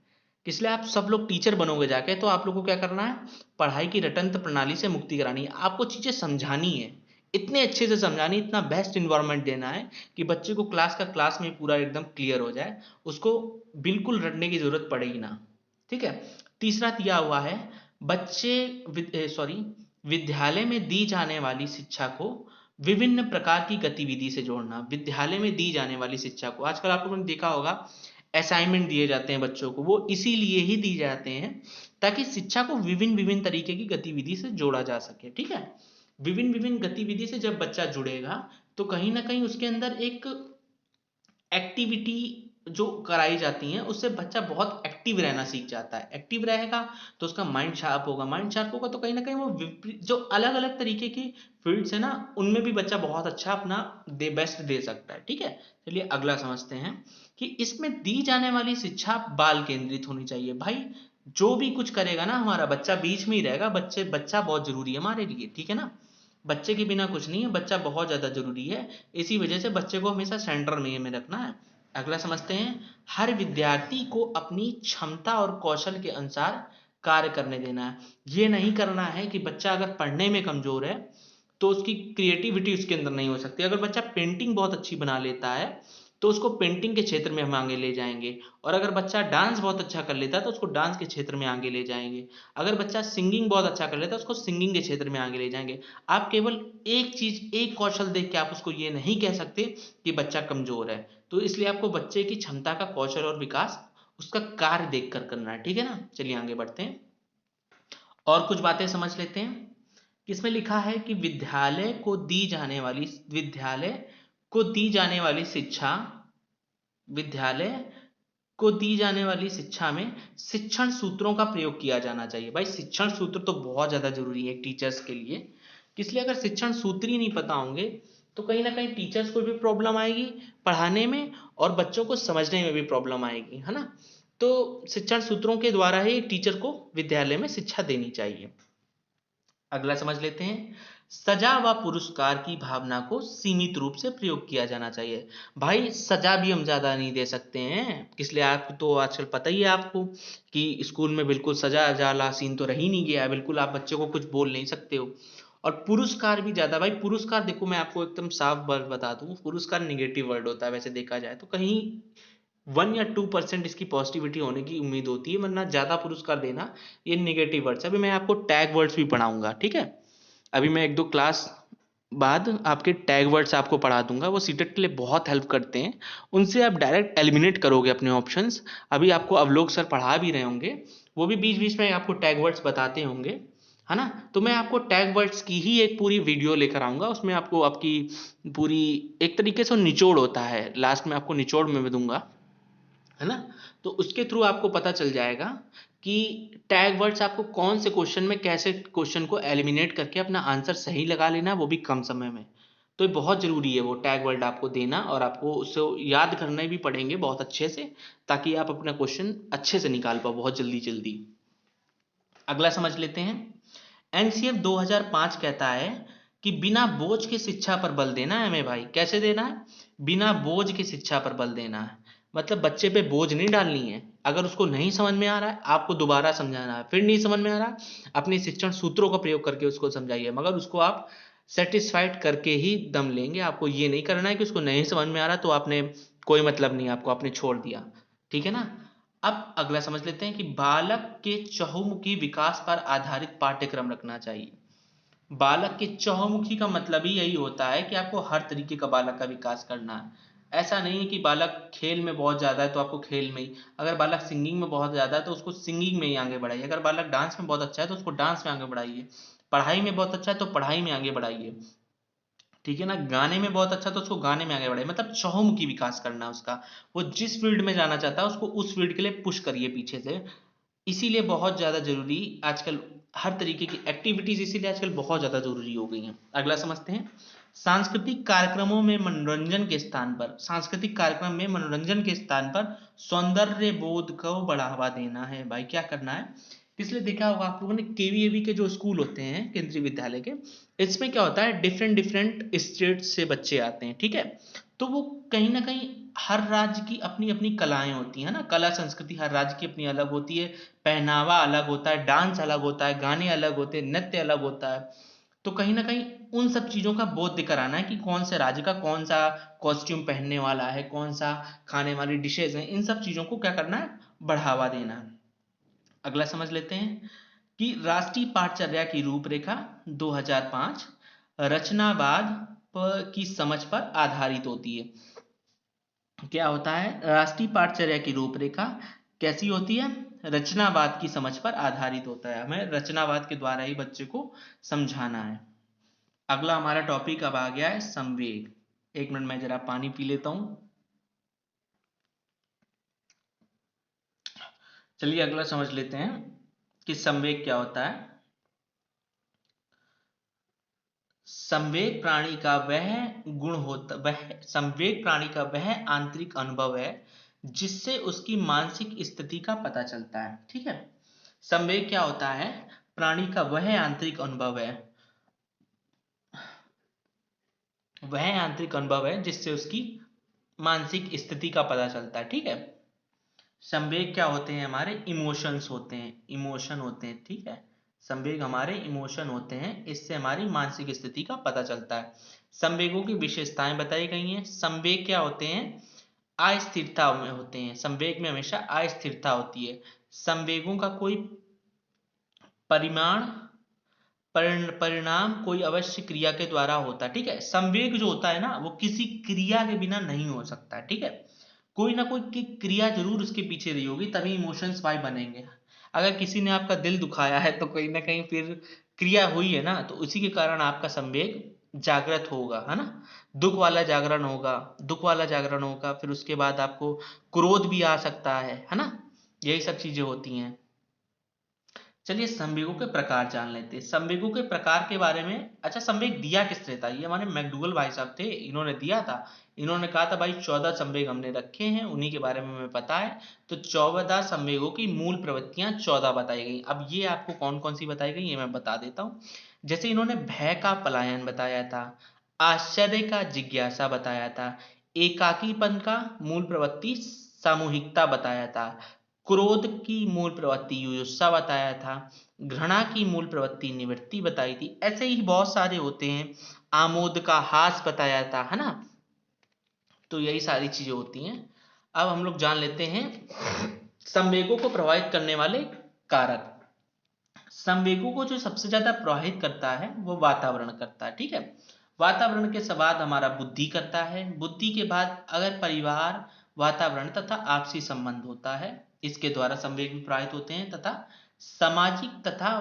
इसलिए आप सब लोग टीचर बनोगे जाके, तो आप लोग को क्या करना है? पढ़ाई की रटंत प्रणाली से मुक्ति करानी है, आपको चीजें समझानी है, इतने अच्छे से समझानी, इतना बेस्ट इन्वायरमेंट देना है कि बच्चे को क्लास का क्लास में पूरा एकदम क्लियर हो जाए, उसको बिल्कुल रटने की जरूरत पड़ेगी ना, ठीक है। तीसरा दिया हुआ है, विद्यालय में दी जाने वाली शिक्षा को विभिन्न प्रकार की गतिविधि से जोड़ना। विद्यालय में दी जाने वाली शिक्षा को, आजकल आप लोगों ने देखा होगा असाइनमेंट दिए जाते हैं बच्चों को, वो इसीलिए ही दिए जाते हैं ताकि शिक्षा को विभिन्न विभिन्न तरीके की गतिविधि से जोड़ा जा सके, ठीक है। विभिन्न विभिन्न गतिविधि से जब बच्चा जुड़ेगा तो कहीं ना कहीं उसके अंदर एक एक्टिविटी जो कराई जाती हैं उससे बच्चा बहुत एक्टिव रहना सीख जाता है। एक्टिव रहेगा तो उसका माइंड शार्प होगा, माइंड शार्प होगा तो कहीं ना कहीं वो जो अलग अलग तरीके की फील्ड्स है ना, उनमें भी बच्चा बहुत अच्छा अपना बेस्ट दे सकता है, ठीक है। चलिए अगला समझते हैं कि इसमें दी जाने वाली शिक्षा बाल केंद्रित होनी चाहिए। भाई जो भी कुछ करेगा ना हमारा बच्चा बीच में ही रहेगा, बच्चा बहुत जरूरी है हमारे लिए, ठीक है ना। बच्चे के बिना कुछ नहीं है, बच्चा बहुत ज्यादा जरूरी है, इसी वजह से बच्चे को हमेशा सेंटर में रखना है। अगला समझते हैं, हर विद्यार्थी को अपनी क्षमता और कौशल के अनुसार कार्य करने देना है। ये नहीं करना है कि बच्चा अगर पढ़ने में कमजोर है तो उसकी क्रिएटिविटी उसके अंदर नहीं हो सकती। अगर बच्चा पेंटिंग बहुत अच्छी बना लेता है तो उसको पेंटिंग के क्षेत्र में हम आगे ले जाएंगे। और अगर बच्चा डांस बहुत अच्छा कर लेता है तो उसको डांस के क्षेत्र में आगे ले जाएंगे। अगर बच्चा सिंगिंग बहुत अच्छा कर लेता है उसको सिंगिंग के क्षेत्र में आगे ले जाएंगे। आप केवल एक चीज, एक कौशल देख के आप उसको ये नहीं कह सकते कि बच्चा कमजोर है। तो इसलिए आपको बच्चे की क्षमता का कौशल और विकास उसका कार्य देखकर करना है, ठीक है ना। चलिए आगे बढ़ते हैं और कुछ बातें समझ लेते हैं। इसमें लिखा है कि विद्यालय को दी जाने वाली शिक्षा, विद्यालय को दी जाने वाली शिक्षा में शिक्षण सूत्रों का प्रयोग किया जाना चाहिए। भाई शिक्षण सूत्र तो बहुत ज्यादा जरूरी है टीचर्स के लिए। इसलिए अगर शिक्षण सूत्र ही नहीं पता होंगे तो कहीं ना कहीं टीचर्स को भी प्रॉब्लम आएगी पढ़ाने में और बच्चों को समझने में भी प्रॉब्लम आएगी, है ना। तो शिक्षण सूत्रों के द्वारा ही टीचर को विद्यालय में शिक्षा देनी चाहिए। अगला समझ लेते हैं, सजा व पुरस्कार की भावना को सीमित रूप से प्रयोग किया जाना चाहिए। भाई सजा भी हम ज्यादा नहीं दे सकते हैं, इसलिए आपको तो आजकल पता ही है आपको कि स्कूल में बिल्कुल सजा वाला सीन तो रह ही नहीं गया, बिल्कुल आप बच्चे को कुछ बोल नहीं सकते हो। और पुरस्कार भी ज्यादा, भाई पुरस्कार देखो मैं आपको एकदम साफ वर्ड बता दूं, पुरस्कार निगेटिव वर्ड होता है वैसे देखा जाए तो, कहीं 1 या 2% इसकी पॉजिटिविटी होने की उम्मीद होती है, वरना ज्यादा पुरस्कार देना ये निगेटिव वर्ड्स है। अभी मैं आपको टैग वर्ड्स भी पढ़ाऊंगा, ठीक है। अभी मैं 1-2 क्लास बाद आपके टैग वर्ड्स आपको पढ़ा दूंगा, वो सीटेट के लिए बहुत हेल्प करते हैं। उनसे आप डायरेक्ट एलिमिनेट करोगे अपने ऑप्शंस। अभी आपको अवलोक सर पढ़ा भी रहे होंगे, वो भी बीच बीच में आपको टैग वर्ड्स बताते होंगे, है ना। तो मैं आपको टैग वर्ड्स की ही एक पूरी वीडियो लेकर आऊंगा, उसमें आपको आपकी पूरी एक तरीके से निचोड़ होता है, लास्ट में आपको निचोड़ में दूंगा, है ना। तो उसके थ्रू आपको पता चल जाएगा कि टैग वर्ड्स आपको कौन से क्वेश्चन में कैसे क्वेश्चन को एलिमिनेट करके अपना आंसर सही लगा लेना, वो भी कम समय में। तो ये बहुत जरूरी है वो टैग वर्ड आपको देना, और आपको उसे याद करने भी पड़ेंगे बहुत अच्छे से, ताकि आप अपना क्वेश्चन अच्छे से निकाल पाओ बहुत जल्दी जल्दी। अगला समझ लेते हैं, एनसीएफ 2005 कहता है कि बिना बोझ के शिक्षा पर बल देना है हमें। भाई कैसे देना है, बिना बोझ के शिक्षा पर बल देना है। मतलब बच्चे पे बोझ नहीं डालनी है। अगर उसको नहीं समझ में आ रहा है आपको दोबारा समझाना है, फिर नहीं समझ में आ रहा है अपने शिक्षण सूत्रों का प्रयोग करके उसको समझाइए, मगर उसको आप सेटिस्फाइड करके ही दम लेंगे। आपको ये नहीं करना है कि उसको नहीं समझ में आ रहा तो आपने कोई मतलब नहीं, आपको आपने छोड़ दिया, ठीक है ना। अब अगला समझ लेते हैं कि बालक के चहुमुखी विकास पर आधारित पाठ्यक्रम रखना चाहिए। बालक के चहुमुखी का मतलब ही यही होता है कि आपको हर तरीके का बालक का विकास करना है। ऐसा नहीं है कि बालक खेल में बहुत ज्यादा है तो आपको खेल में ही, अगर बालक सिंगिंग में बहुत ज्यादा है तो उसको सिंगिंग में ही आगे बढ़ाइए, अगर बालक डांस में बहुत अच्छा है तो उसको डांस में आगे बढ़ाइए, पढ़ाई में बहुत अच्छा है तो पढ़ाई में आगे बढ़ाइए, ठीक है ना। गाने में बहुत अच्छा तो उसको गाने में आगे बढ़ाइए, मतलब चहुमुखी विकास करना है उसका। वो जिस फील्ड में जाना चाहता है उसको उस फील्ड के लिए पुश करिए पीछे से। इसीलिए बहुत ज्यादा जरूरी आजकल हर तरीके की एक्टिविटीज, इसीलिए आजकल बहुत ज्यादा जरूरी हो गई हैं। अगला समझते हैं, सांस्कृतिक कार्यक्रमों में मनोरंजन के स्थान पर, सांस्कृतिक कार्यक्रम में मनोरंजन के स्थान पर सौंदर्य बोध को बढ़ावा देना है। भाई क्या करना है, इसलिए देखा होगा आप लोगों ने केवीएवी के जो स्कूल होते हैं केंद्रीय विद्यालय के, इसमें क्या होता है डिफरेंट डिफरेंट स्टेट से बच्चे आते हैं, ठीक है। तो वो कहीं ना कहीं हर राज्य की अपनी अपनी कलाएं होती है ना, कला संस्कृति हर राज्य की अपनी अलग होती है, पहनावा अलग होता है, डांस अलग होता है, गाने अलग होते हैं, नृत्य अलग होता है। तो कहीं ना कहीं उन सब चीजों का बोध कराना है कि कौन से राज्य का कौन सा कॉस्ट्यूम पहनने वाला है, कौन सा खाने वाली डिशेज हैं, इन सब चीजों को क्या करना है, बढ़ावा देना है। अगला समझ लेते हैं कि राष्ट्रीय पाठचर्या की रूपरेखा 2005 रचनावाद की समझ पर आधारित होती है। क्या होता है, राष्ट्रीय पाठचर्या की रूपरेखा कैसी होती है, रचनावाद की समझ पर आधारित होता है। हमें रचनावाद के द्वारा ही बच्चे को समझाना है। अगला हमारा टॉपिक अब आ गया है संवेग। 1 मिनट में जरा पानी पी लेता हूं। चलिए अगला समझ लेते हैं कि संवेग क्या होता है। संवेग प्राणी का वह गुण होता, वह संवेग प्राणी का वह आंतरिक अनुभव है जिससे उसकी मानसिक स्थिति का पता चलता है, ठीक है। संवेग क्या होता है, प्राणी का वह आंतरिक अनुभव है, वह आंतरिक अनुभव है जिससे उसकी मानसिक स्थिति का पता चलता है, ठीक है। संवेग क्या होते हैं, हमारे इमोशंस होते हैं, इमोशन होते हैं, ठीक है। संवेग हमारे इमोशन होते हैं, इससे हमारी मानसिक स्थिति का पता चलता है। संवेगों की विशेषताएं बताई गई हैं। संवेग क्या होते हैं, अस्थिरता में होते हैं। संवेग में हमेशा अस्थिरता होती है। संवेगों का कोई परिमाण परिणाम कोई अवश्य क्रिया के द्वारा होता है। ठीक है, संवेग जो होता है ना वो किसी क्रिया के बिना नहीं हो सकता। ठीक है, कोई ना कोई क्रिया जरूर उसके पीछे रही होगी, तभी इमोशंस भाई बनेंगे। अगर किसी ने आपका दिल दुखाया है तो कहीं ना कहीं फिर क्रिया हुई है ना, तो उसी के कारण आपका संवेग जागृत होगा, है ना। दुख वाला जागरण होगा, फिर उसके बाद आपको क्रोध भी आ सकता है ना। यही सब चीजें होती हैं। चलिए संवेगों के प्रकार जान लेते हैं। संवेगों के प्रकार के बारे में, अच्छा संवेग दिया किसने था? ये हमारे मैकडूगल भाई साहब थे, इन्होंने दिया था। इन्होंने कहा था भाई 14 संवेग हमने रखे हैं, उन्हीं के बारे में हमें पता है। तो 14 संवेगों की मूल प्रवृत्तियां 14 बताई गई। अब ये आपको कौन कौन सी बताई गई ये मैं बता देता हूँ। जैसे इन्होंने भय का पलायन बताया था, आश्चर्य का जिज्ञासा बताया था, एकाकीपन का मूल प्रवृत्ति सामूहिकता बताया था, क्रोध की मूल प्रवृत्ति युयुत्सा बताया था, घृणा की मूल प्रवृत्ति निवृत्ति बताई थी। ऐसे ही बहुत सारे होते हैं। आमोद का हास बताया था, है ना। तो यही सारी चीजें होती हैं। अब हम लोग जान लेते हैं संवेगों को प्रभावित करने वाले कारक। संवेगों को जो सबसे ज्यादा प्रभावित करता है वो वातावरण करता है। ठीक है, वातावरण के बाद हमारा बुद्धि करता है। बुद्धि के बाद अगर परिवार, वातावरण तथा आपसी संबंध होता है, इसके द्वारा संवेग भी प्रभावित होते हैं। तथा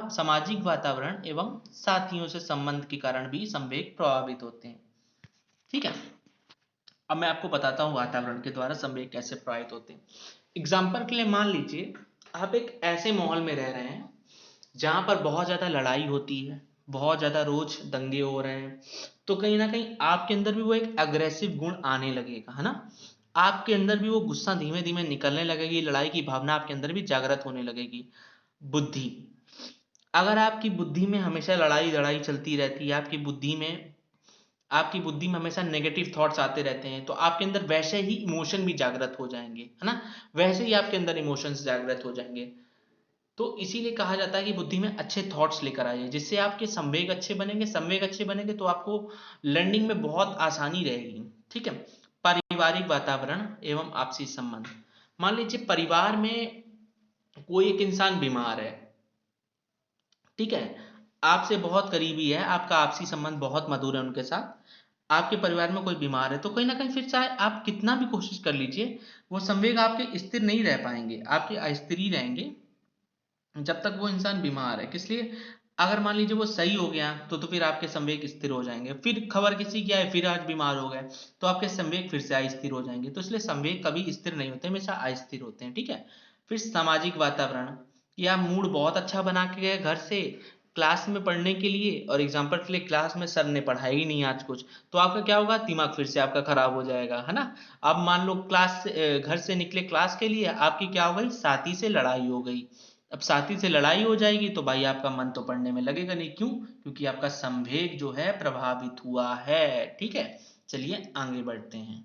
सामाजिक वातावरण एवं साथियों से संबंध के कारण भी संवेग प्रभावित होते हैं। ठीक है, अब मैं आपको बताता हूँ वातावरण के द्वारा संवेग कैसे प्रभावित होते हैं। एग्जाम्पल के लिए मान लीजिए आप एक ऐसे माहौल में रह रहे हैं जहां पर बहुत ज्यादा लड़ाई होती है, बहुत ज्यादा रोज दंगे हो रहे हैं, तो कहीं ना कहीं आपके अंदर भी वो एक अग्रेसिव गुण आने लगेगा, है ना। आपके अंदर भी वो गुस्सा धीमे धीमे निकलने लगेगी, लड़ाई की भावना आपके अंदर भी जागृत होने लगेगी। बुद्धि, अगर आपकी बुद्धि में हमेशा लड़ाई लड़ाई चलती रहती है, आपकी बुद्धि में हमेशा नेगेटिव थॉट्स आते रहते हैं, तो आपके अंदर वैसे ही इमोशन भी जागृत हो जाएंगे, है ना। वैसे ही आपके अंदर इमोशंस जागृत हो जाएंगे। तो इसीलिए कहा जाता है कि बुद्धि में अच्छे थॉट्स लेकर आइए, जिससे आपके संवेग अच्छे बनेंगे। संवेग अच्छे बनेंगे तो आपको लर्निंग में बहुत आसानी रहेगी। ठीक है, पारिवारिक वातावरण एवं आपसी संबंध। मान लीजिए परिवार में कोई एक इंसान बीमार है, ठीक है, आपसे बहुत करीबी है, आपका आपसी संबंध बहुत मधुर है उनके साथ। आपके परिवार में कोई बीमार है, तो कहीं ना कहीं फिर चाहे आप कितना भी कोशिश कर लीजिए, वो संवेग आपके स्थिर नहीं रह पाएंगे, आपके अस्थिर ही रहेंगे जब तक वो इंसान बीमार है। किस लिए? अगर मान लीजिए वो सही हो गया तो फिर आपके संवेग स्थिर हो जाएंगे। फिर खबर किसी की आए, फिर आज बीमार हो गए, तो आपके संवेग फिर से अस्थिर हो जाएंगे। तो इसलिए संवेग कभी स्थिर नहीं होते, हमेशा अस्थिर होते हैं। ठीक है, फिर सामाजिक वातावरण, या मूड बहुत अच्छा बना के गए घर से क्लास में पढ़ने के लिए, और एग्जाम्पल के लिए क्लास में सर ने पढ़ाया ही नहीं आज कुछ, तो आपका क्या होगा, दिमाग फिर से आपका खराब हो जाएगा, है ना। अब मान लो घर से निकले क्लास के लिए, आपकी क्या हो गई, साथी से लड़ाई हो गई। अब साथी से लड़ाई हो जाएगी तो भाई आपका मन तो पढ़ने में लगेगा नहीं। क्यों? क्योंकि आपका संवेग जो है प्रभावित हुआ है। ठीक है, चलिए आगे बढ़ते हैं।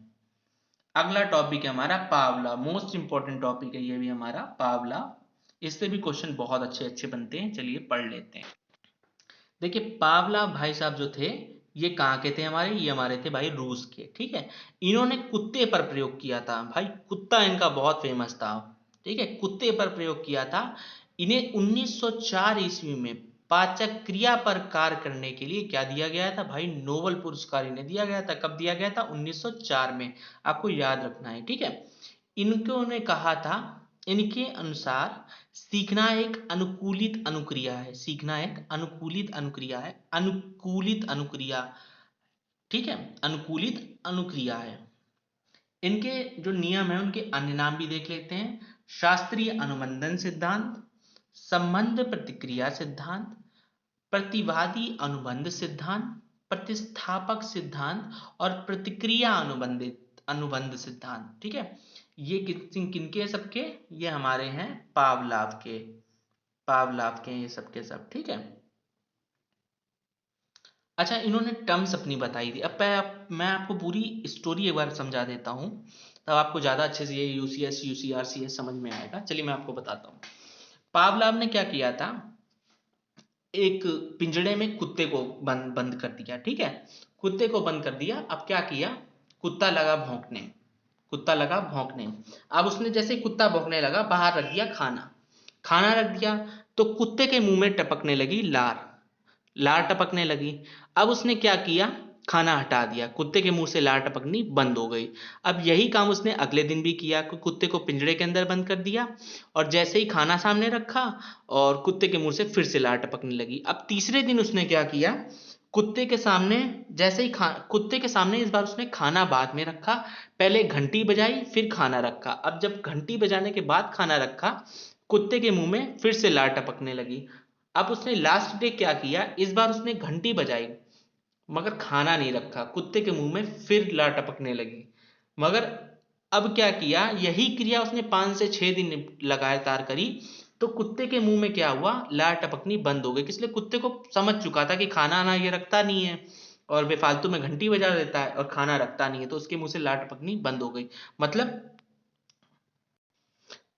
अगला टॉपिक है हमारा पावला। मोस्ट इंपॉर्टेंट टॉपिक है ये भी हमारा, पावला। इससे भी क्वेश्चन बहुत अच्छे अच्छे बनते हैं, चलिए पढ़ लेते हैं। देखिए पावला भाई साहब जो थे, ये कहाँ के थे हमारे? ये हमारे थे भाई रूस के। ठीक है, इन्होंने कुत्ते पर प्रयोग किया था। भाई कुत्ता इनका बहुत फेमस था। ठीक है, कुत्ते पर प्रयोग किया था। इन्हें 1904 ईस्वी में पाचक क्रिया पर कार्य करने के लिए क्या दिया गया था भाई? नोबेल पुरस्कार इन्हें दिया गया था। कब दिया गया था? 1904 में। आपको याद रखना है। ठीक है, इनको ने कहा था, इनके अनुसार सीखना एक अनुकूलित अनुक्रिया है। सीखना एक अनुकूलित अनुक्रिया है। अनुकूलित अनुक्रिया, ठीक है, अनुकूलित अनुक्रिया है। इनके जो नियम है उनके अन्य नाम भी देख लेते हैं। शास्त्रीय अनुबंधन सिद्धांत, संबंध प्रतिक्रिया सिद्धांत, प्रतिवादी अनुबंध सिद्धांत, प्रतिस्थापक सिद्धांत और प्रतिक्रिया अनुबंधित अनुबंध सिद्धांत। ठीक है, ये किनके सबके? ये हमारे हैं पावलाव के। पावलाव के ये सबके सब। ठीक है, अच्छा इन्होंने टर्म्स अपनी बताई थी। अब मैं आपको पूरी स्टोरी एक बार समझा देता हूँ, तब आपको ज्यादा अच्छे से ये यूसीएस यूसीआरसीएस समझ में आएगा। चलिए मैं आपको बताता हूँ। पावलाव ने क्या किया था, एक पिंजड़े में कुत्ते को बंद बंद कर दिया। ठीक है, कुत्ते को बंद कर दिया। अब क्या किया, कुत्ता लगा भौंकने। कुत्ता लगा भौंकने। अब उसने जैसे ही कुत्ता भौंकने लगा, बाहर रख दिया खाना, खाना रख दिया, तो कुत्ते के मुंह में टपकने लगी लार, लार टपकने लगी। अब उसने क्या किया, खाना हटा दिया, कुत्ते के मुंह से लार टपकनी बंद हो गई। अब यही काम उसने अगले दिन भी किया, कुत्ते को पिंजरे के अंदर बंद कर दिया, और जैसे ही खाना सामने रखा और कुत्ते के मुंह से फिर से लार टपकने लगी। अब तीसरे दिन उसने क्या किया, कुत्ते के सामने जैसे ही कुत्ते के सामने इस बार उसने खाना बाद में रखा, पहले घंटी बजाई फिर खाना रखा। अब जब घंटी बजाने के बाद खाना रखा, कुत्ते के मुंह में फिर से लार टपकने लगी। अब उसने लास्ट डे क्या किया, इस बार उसने घंटी बजाई मगर खाना नहीं रखा, कुत्ते के मुंह में फिर लार टपकने लगी। मगर अब क्या किया, यही क्रिया उसने 5 से 6 दिन लगातार करी, तो कुत्ते के मुंह में क्या हुआ, लार टपकनी बंद हो गई। इसलिए कुत्ते को समझ चुका था कि खाना ना ये रखता नहीं है और बेफालतू में घंटी बजा देता है और खाना रखता नहीं है, तो उसके मुंह से लार टपकनी बंद हो गई। मतलब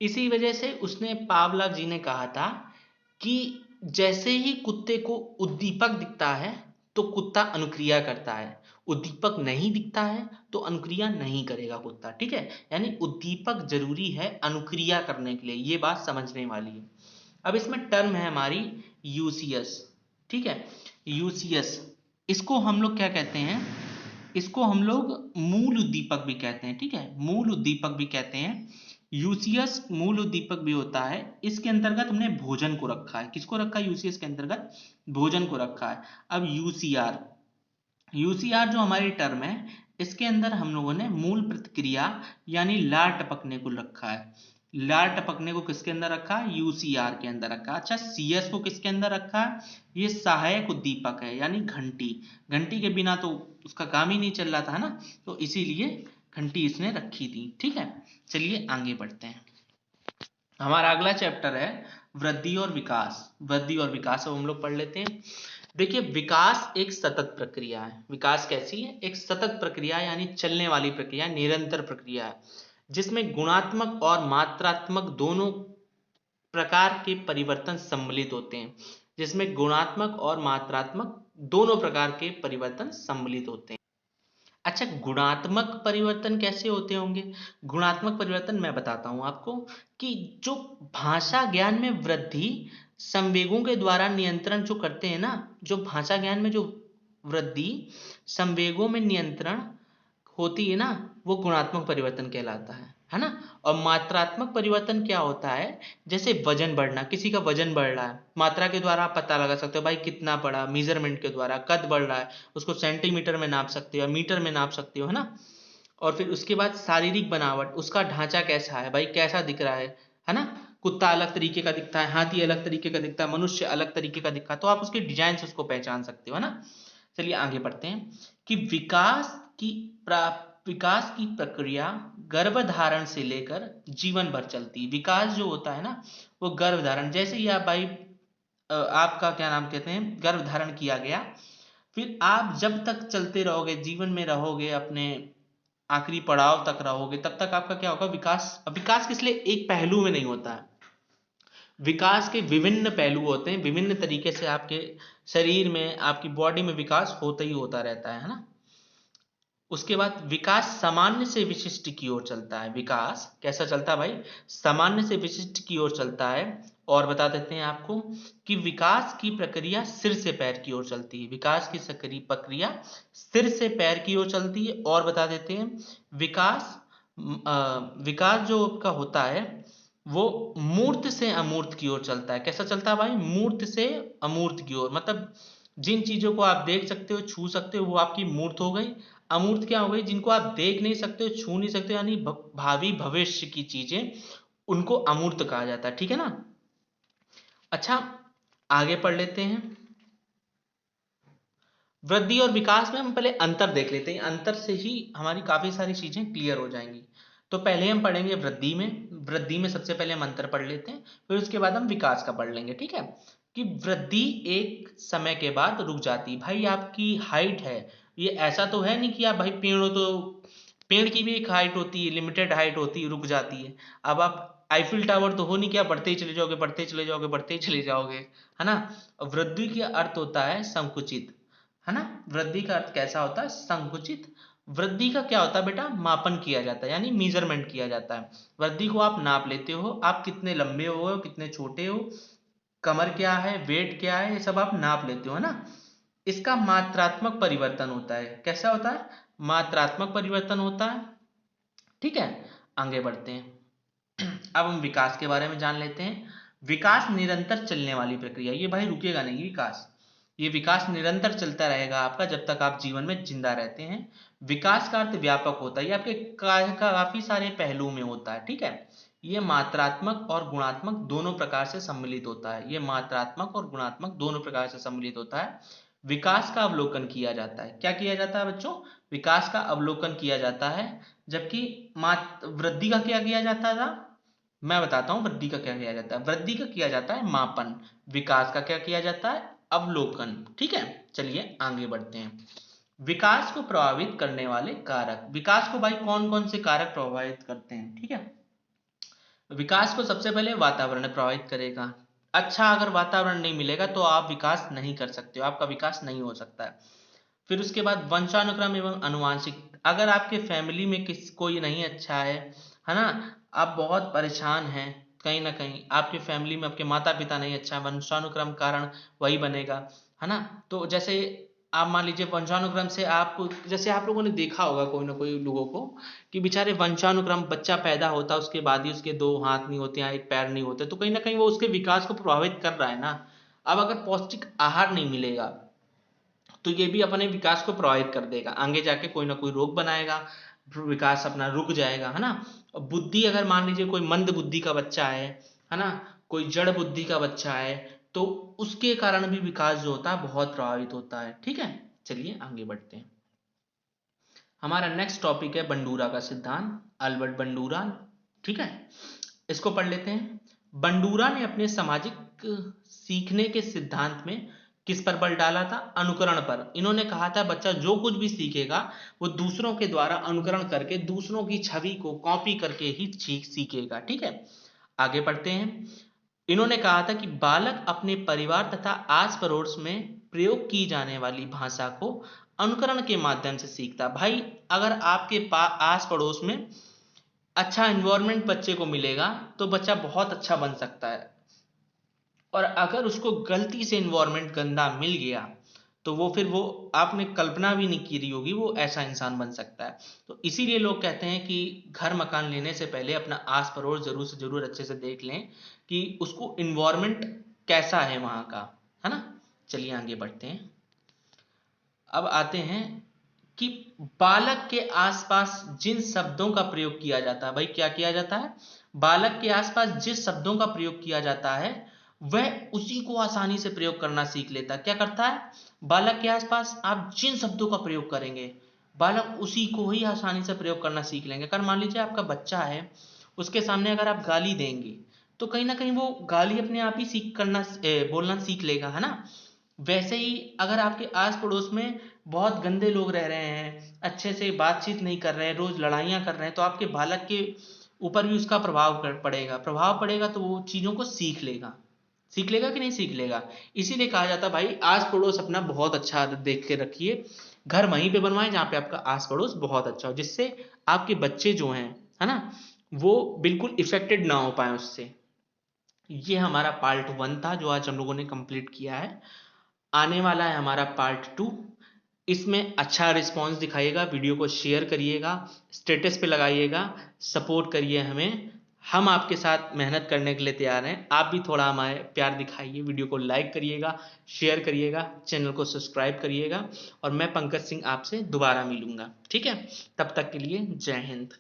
इसी वजह से उसने, पावलोव जी ने कहा था कि जैसे ही कुत्ते को उद्दीपक दिखता है तो कुत्ता अनुक्रिया करता है, उद्दीपक नहीं दिखता है तो अनुक्रिया नहीं करेगा कुत्ता। ठीक है, यानी उद्दीपक जरूरी है अनुक्रिया करने के लिए, ये बात समझने वाली है। अब इसमें टर्म है हमारी यूसीएस। ठीक है, यूसीएस, इसको हम लोग क्या कहते हैं, इसको हम लोग मूल उद्दीपक भी कहते हैं। ठीक है, मूल उद्दीपक भी कहते हैं। यूसीएस मूल उद्दीपक भी होता है। इसके अंतर्गत हमने भोजन को रखा है। किसको रखा है यूसीएस के अंतर्गत, भोजन को रखा है। अब यूसीआर, यूसीआर जो हमारी टर्म है, इसके अंदर हम लोगों ने मूल प्रतिक्रिया यानी लार टपकने को रखा है। लार टपकने को किसके अंदर रखा है, यूसीआर के अंदर रखा। अच्छा, सीएस को किसके अंदर रखा है, ये सहायक उद्दीपक है यानी घंटी, घंटी के बिना तो उसका काम ही नहीं चल रहा था ना, तो इसीलिए घंटी इसने रखी थी। ठीक है, चलिए आगे बढ़ते हैं। हमारा अगला चैप्टर है वृद्धि और विकास। वृद्धि और विकास अब हम लोग पढ़ लेते हैं। देखिए, विकास एक सतत प्रक्रिया है। विकास कैसी है, एक सतत प्रक्रिया यानी चलने वाली प्रक्रिया, निरंतर प्रक्रिया है, जिसमें गुणात्मक और मात्रात्मक दोनों प्रकार के परिवर्तन सम्मिलित होते हैं। जिसमें गुणात्मक और मात्रात्मक दोनों प्रकार के परिवर्तन सम्मिलित होते हैं। अच्छा, गुणात्मक परिवर्तन कैसे होते होंगे, गुणात्मक परिवर्तन मैं बताता हूं आपको कि जो भाषा ज्ञान में वृद्धि संवेगों के द्वारा नियंत्रण जो करते हैं ना, जो भाषा ज्ञान में जो वृद्धि संवेगों में नियंत्रण होती है ना, वो गुणात्मक परिवर्तन कहलाता है ना। और मात्रात्मक परिवर्तन क्या होता है, जैसे वजन बढ़ना, किसी का वजन बढ़ रहा है, मात्रा के द्वारा आप पता लगा सकते हो भाई कितना बढ़ा, मेजरमेंट के द्वारा। कद बढ़ रहा है, उसको सेंटीमीटर में नाप सकते हो, मीटर में नाप सकते हो, है ना। और फिर उसके बाद शारीरिक बनावट, उसका ढांचा कैसा है भाई, कैसा दिख रहा है ना। कुत्ता अलग तरीके का दिखता है, हाथी अलग तरीके का दिखता है, मनुष्य अलग तरीके का दिखता है, तो आप उसके डिजाइन से उसको पहचान सकते हो, है ना। चलिए आगे बढ़ते हैं कि की विकास की प्रक्रिया गर्भधारण से लेकर जीवन भर चलती है। विकास जो होता है ना, वो गर्भधारण, जैसे ही आप भाई आपका क्या नाम कहते हैं, गर्भधारण किया गया, फिर आप जब तक चलते रहोगे, जीवन में रहोगे, अपने आखिरी पड़ाव तक रहोगे, तब तक आपका क्या होगा, विकास। अब विकास किस लिए, एक पहलू में नहीं होता है, विकास के विभिन्न पहलू होते हैं, विभिन्न तरीके से आपके शरीर में, आपकी बॉडी में विकास होता ही होता रहता है ना। उसके बाद विकास सामान्य से विशिष्ट की ओर चलता है। विकास कैसा चलता है भाई, सामान्य से विशिष्ट की ओर चलता है। और बता देते हैं आपको कि विकास की प्रक्रिया सिर से पैर की ओर चलती है। विकास की सक्रिय प्रक्रिया सिर से पैर की ओर चलती है। और बता देते हैं विकास जो आपका होता है वो मूर्त से अमूर्त की ओर चलता है। कैसा चलता है भाई, मूर्त से अमूर्त की ओर। मतलब जिन चीजों को आप देख सकते हो, छू सकते हो, वो आपकी मूर्त हो गई। अमूर्त क्या हो गई, जिनको आप देख नहीं सकते हो, छू नहीं सकते हो, यानी भावी भविष्य की चीजें, उनको अमूर्त कहा जाता है। ठीक है ना। अच्छा, आगे पढ़ लेते हैं। वृद्धि और विकास में हम पहले अंतर देख लेते हैं, अंतर से ही हमारी काफी सारी चीजें क्लियर हो जाएंगी। तो पहले हम पढ़ेंगे वृद्धि में, वृद्धि में सबसे पहले हम अंतर पढ़ लेते हैं, फिर उसके बाद हम विकास का पढ़ लेंगे। ठीक है, कि वृद्धि एक समय के बाद रुक जाती है। भाई आपकी हाइट है, ये ऐसा तो है नहीं कि आप भाई पेड़ हो तो पेड़ की भी एक हाइट होती है, लिमिटेड हाइट होती है, रुक जाती है। अब आप आईफिल टावर तो हो नहीं कि आप बढ़ते ही चले जाओगे, बढ़ते ही चले जाओगे, बढ़ते ही चले जाओगे, है ना। वृद्धि का अर्थ होता है संकुचित, है ना। वृद्धि का अर्थ कैसा होता है, संकुचित। वृद्धि का क्या होता है बेटा, मापन किया जाता है, यानी मेजरमेंट किया जाता है। वृद्धि को आप नाप लेते हो, आप कितने लंबे हो, कितने छोटे हो, कमर क्या है, वेट क्या है, ये सब आप नाप लेते हो, है ना। इसका मात्रात्मक परिवर्तन होता है। कैसा होता है, मात्रात्मक परिवर्तन होता है। ठीक है, आगे बढ़ते हैं। अब हम विकास के बारे में जान लेते हैं। विकास निरंतर चलने वाली प्रक्रिया, ये भाई रुकेगा नहीं विकास, ये विकास निरंतर चलता रहेगा आपका जब तक आप जीवन में जिंदा रहते हैं। विकास का अर्थ व्यापक होता है, ये आपके कार्य का काफी सारे पहलू में होता है। ठीक है, ये मात्रात्मक और गुणात्मक दोनों प्रकार से सम्मिलित होता है, ये मात्रात्मक और गुणात्मक दोनों प्रकार से सम्मिलित होता है। विकास का अवलोकन किया जाता है। क्या किया जाता है बच्चों, विकास का अवलोकन किया जाता है। जबकि वृद्धि का क्या किया जाता था, मैं बताता हूं वृद्धि का क्या किया जाता है। वृद्धि का किया जाता है मापन, विकास का क्या किया जाता है, अवलोकन। ठीक है, चलिए आगे बढ़ते हैं। विकास को प्रभावित करने वाले कारक, विकास को भाई कौन कौन से कारक प्रभावित करते हैं। ठीक है, विकास को सबसे पहले वातावरण प्रभावित करेगा। अच्छा अगर वातावरण नहीं मिलेगा तो आप विकास नहीं कर सकते हो, आपका विकास नहीं हो सकता है। फिर उसके बाद वंशानुक्रम एवं अनुवांशिक, अगर आपके फैमिली में कोई नहीं अच्छा है ना, आप बहुत परेशान हैं, कहीं ना कहीं आपके फैमिली में आपके माता पिता नहीं अच्छा है, वंशानुक्रम कारण वही बनेगा, है ना। तो जैसे आप मान लीजिए वंशानुक्रम से आपको, जैसे आप लोगों ने देखा होगा कोई ना कोई लोगों को कि बेचारे वंशानुक्रम, बच्चा पैदा होता है उसके बाद ही उसके 2 हाथ नहीं होते हैं, एक पैर नहीं होते, तो कहीं ना कहीं वो उसके विकास को प्रभावित कर रहा है ना। अब अगर पौष्टिक आहार नहीं मिलेगा तो ये भी अपने विकास को प्रभावित कर देगा, आगे जाके कोई ना कोई रोग बनाएगा, विकास अपना रुक जाएगा, है ना। और बुद्धि, अगर मान लीजिए कोई मंद बुद्धि का बच्चा है ना, कोई जड़ बुद्धि का बच्चा है, तो उसके कारण भी विकास जो होता है बहुत प्रभावित होता है। ठीक है, चलिए आगे बढ़ते हैं। हमारा नेक्स्ट टॉपिक है बंडूरा का सिद्धांत, अल्बर्ट बंडूरा। ठीक है, इसको पढ़ लेते हैं। बंडूरा ने अपने सामाजिक सीखने के सिद्धांत में किस पर बल डाला था, अनुकरण पर। इन्होंने कहा था बच्चा जो कुछ भी सीखेगा वो दूसरों के द्वारा अनुकरण करके, दूसरों की छवि को कॉपी करके ही सीखेगा। ठीक है, आगे पढ़ते हैं। इन्होंने कहा था कि बालक अपने परिवार तथा आस पड़ोस में प्रयोग की जाने वाली भाषा को अनुकरण के माध्यम से सीखता। भाई अगर आपके आस पड़ोस में अच्छा एनवायरनमेंट बच्चे को मिलेगा तो बच्चा बहुत अच्छा बन सकता है, और अगर उसको गलती से एनवायरनमेंट गंदा मिल गया तो वो फिर वो आपने कल्पना भी नहीं की रही होगी वो ऐसा इंसान बन सकता है। तो इसीलिए लोग कहते हैं कि घर मकान लेने से पहले अपना आस पड़ोस जरूर से जरूर अच्छे से देख लें कि उसको एनवायरनमेंट कैसा है वहां का, है ना। चलिए आगे बढ़ते हैं। अब आते हैं कि बालक के आसपास जिन शब्दों का प्रयोग किया जाता है, भाई क्या किया जाता है, बालक के आसपास जिस शब्दों का प्रयोग किया जाता है वह उसी को आसानी से प्रयोग करना सीख लेता है। क्या करता है, बालक के आसपास आप जिन शब्दों का प्रयोग करेंगे बालक उसी को ही आसानी से प्रयोग करना सीख लेंगे। अगर मान लीजिए आपका बच्चा है, उसके सामने अगर आप गाली देंगे तो कहीं ना कहीं वो गाली अपने आप ही बोलना सीख लेगा, है ना। वैसे ही अगर आपके आस पड़ोस में बहुत गंदे लोग रह रहे हैं, अच्छे से बातचीत नहीं कर रहे हैं, रोज लड़ाइयाँ कर रहे हैं, तो आपके बालक के ऊपर भी उसका प्रभाव पड़ेगा तो वो चीज़ों को सीख लेगा कि नहीं सीख लेगा। इसीलिए कहा जाता है भाई आस पड़ोस अपना बहुत अच्छा आदत देख के रखिए, घर वहीं पे बनवाएं जहाँ पे आपका आस पड़ोस बहुत अच्छा हो, जिससे आपके बच्चे जो हैं, है ना, वो बिल्कुल इफेक्टेड ना हो पाए उससे। ये हमारा पार्ट 1 था जो आज हम लोगों ने कंप्लीट किया है। आने वाला है हमारा पार्ट 2। इसमें अच्छा रिस्पांस दिखाइएगा, वीडियो को शेयर करिएगा, स्टेटस पे लगाइएगा, सपोर्ट करिए हमें। हम आपके साथ मेहनत करने के लिए तैयार हैं, आप भी थोड़ा हमारे प्यार दिखाइए, वीडियो को लाइक करिएगा, शेयर करिएगा, चैनल को सब्सक्राइब करिएगा। और मैं पंकज सिंह आपसे दोबारा मिलूंगा। ठीक है, तब तक के लिए जय हिंद।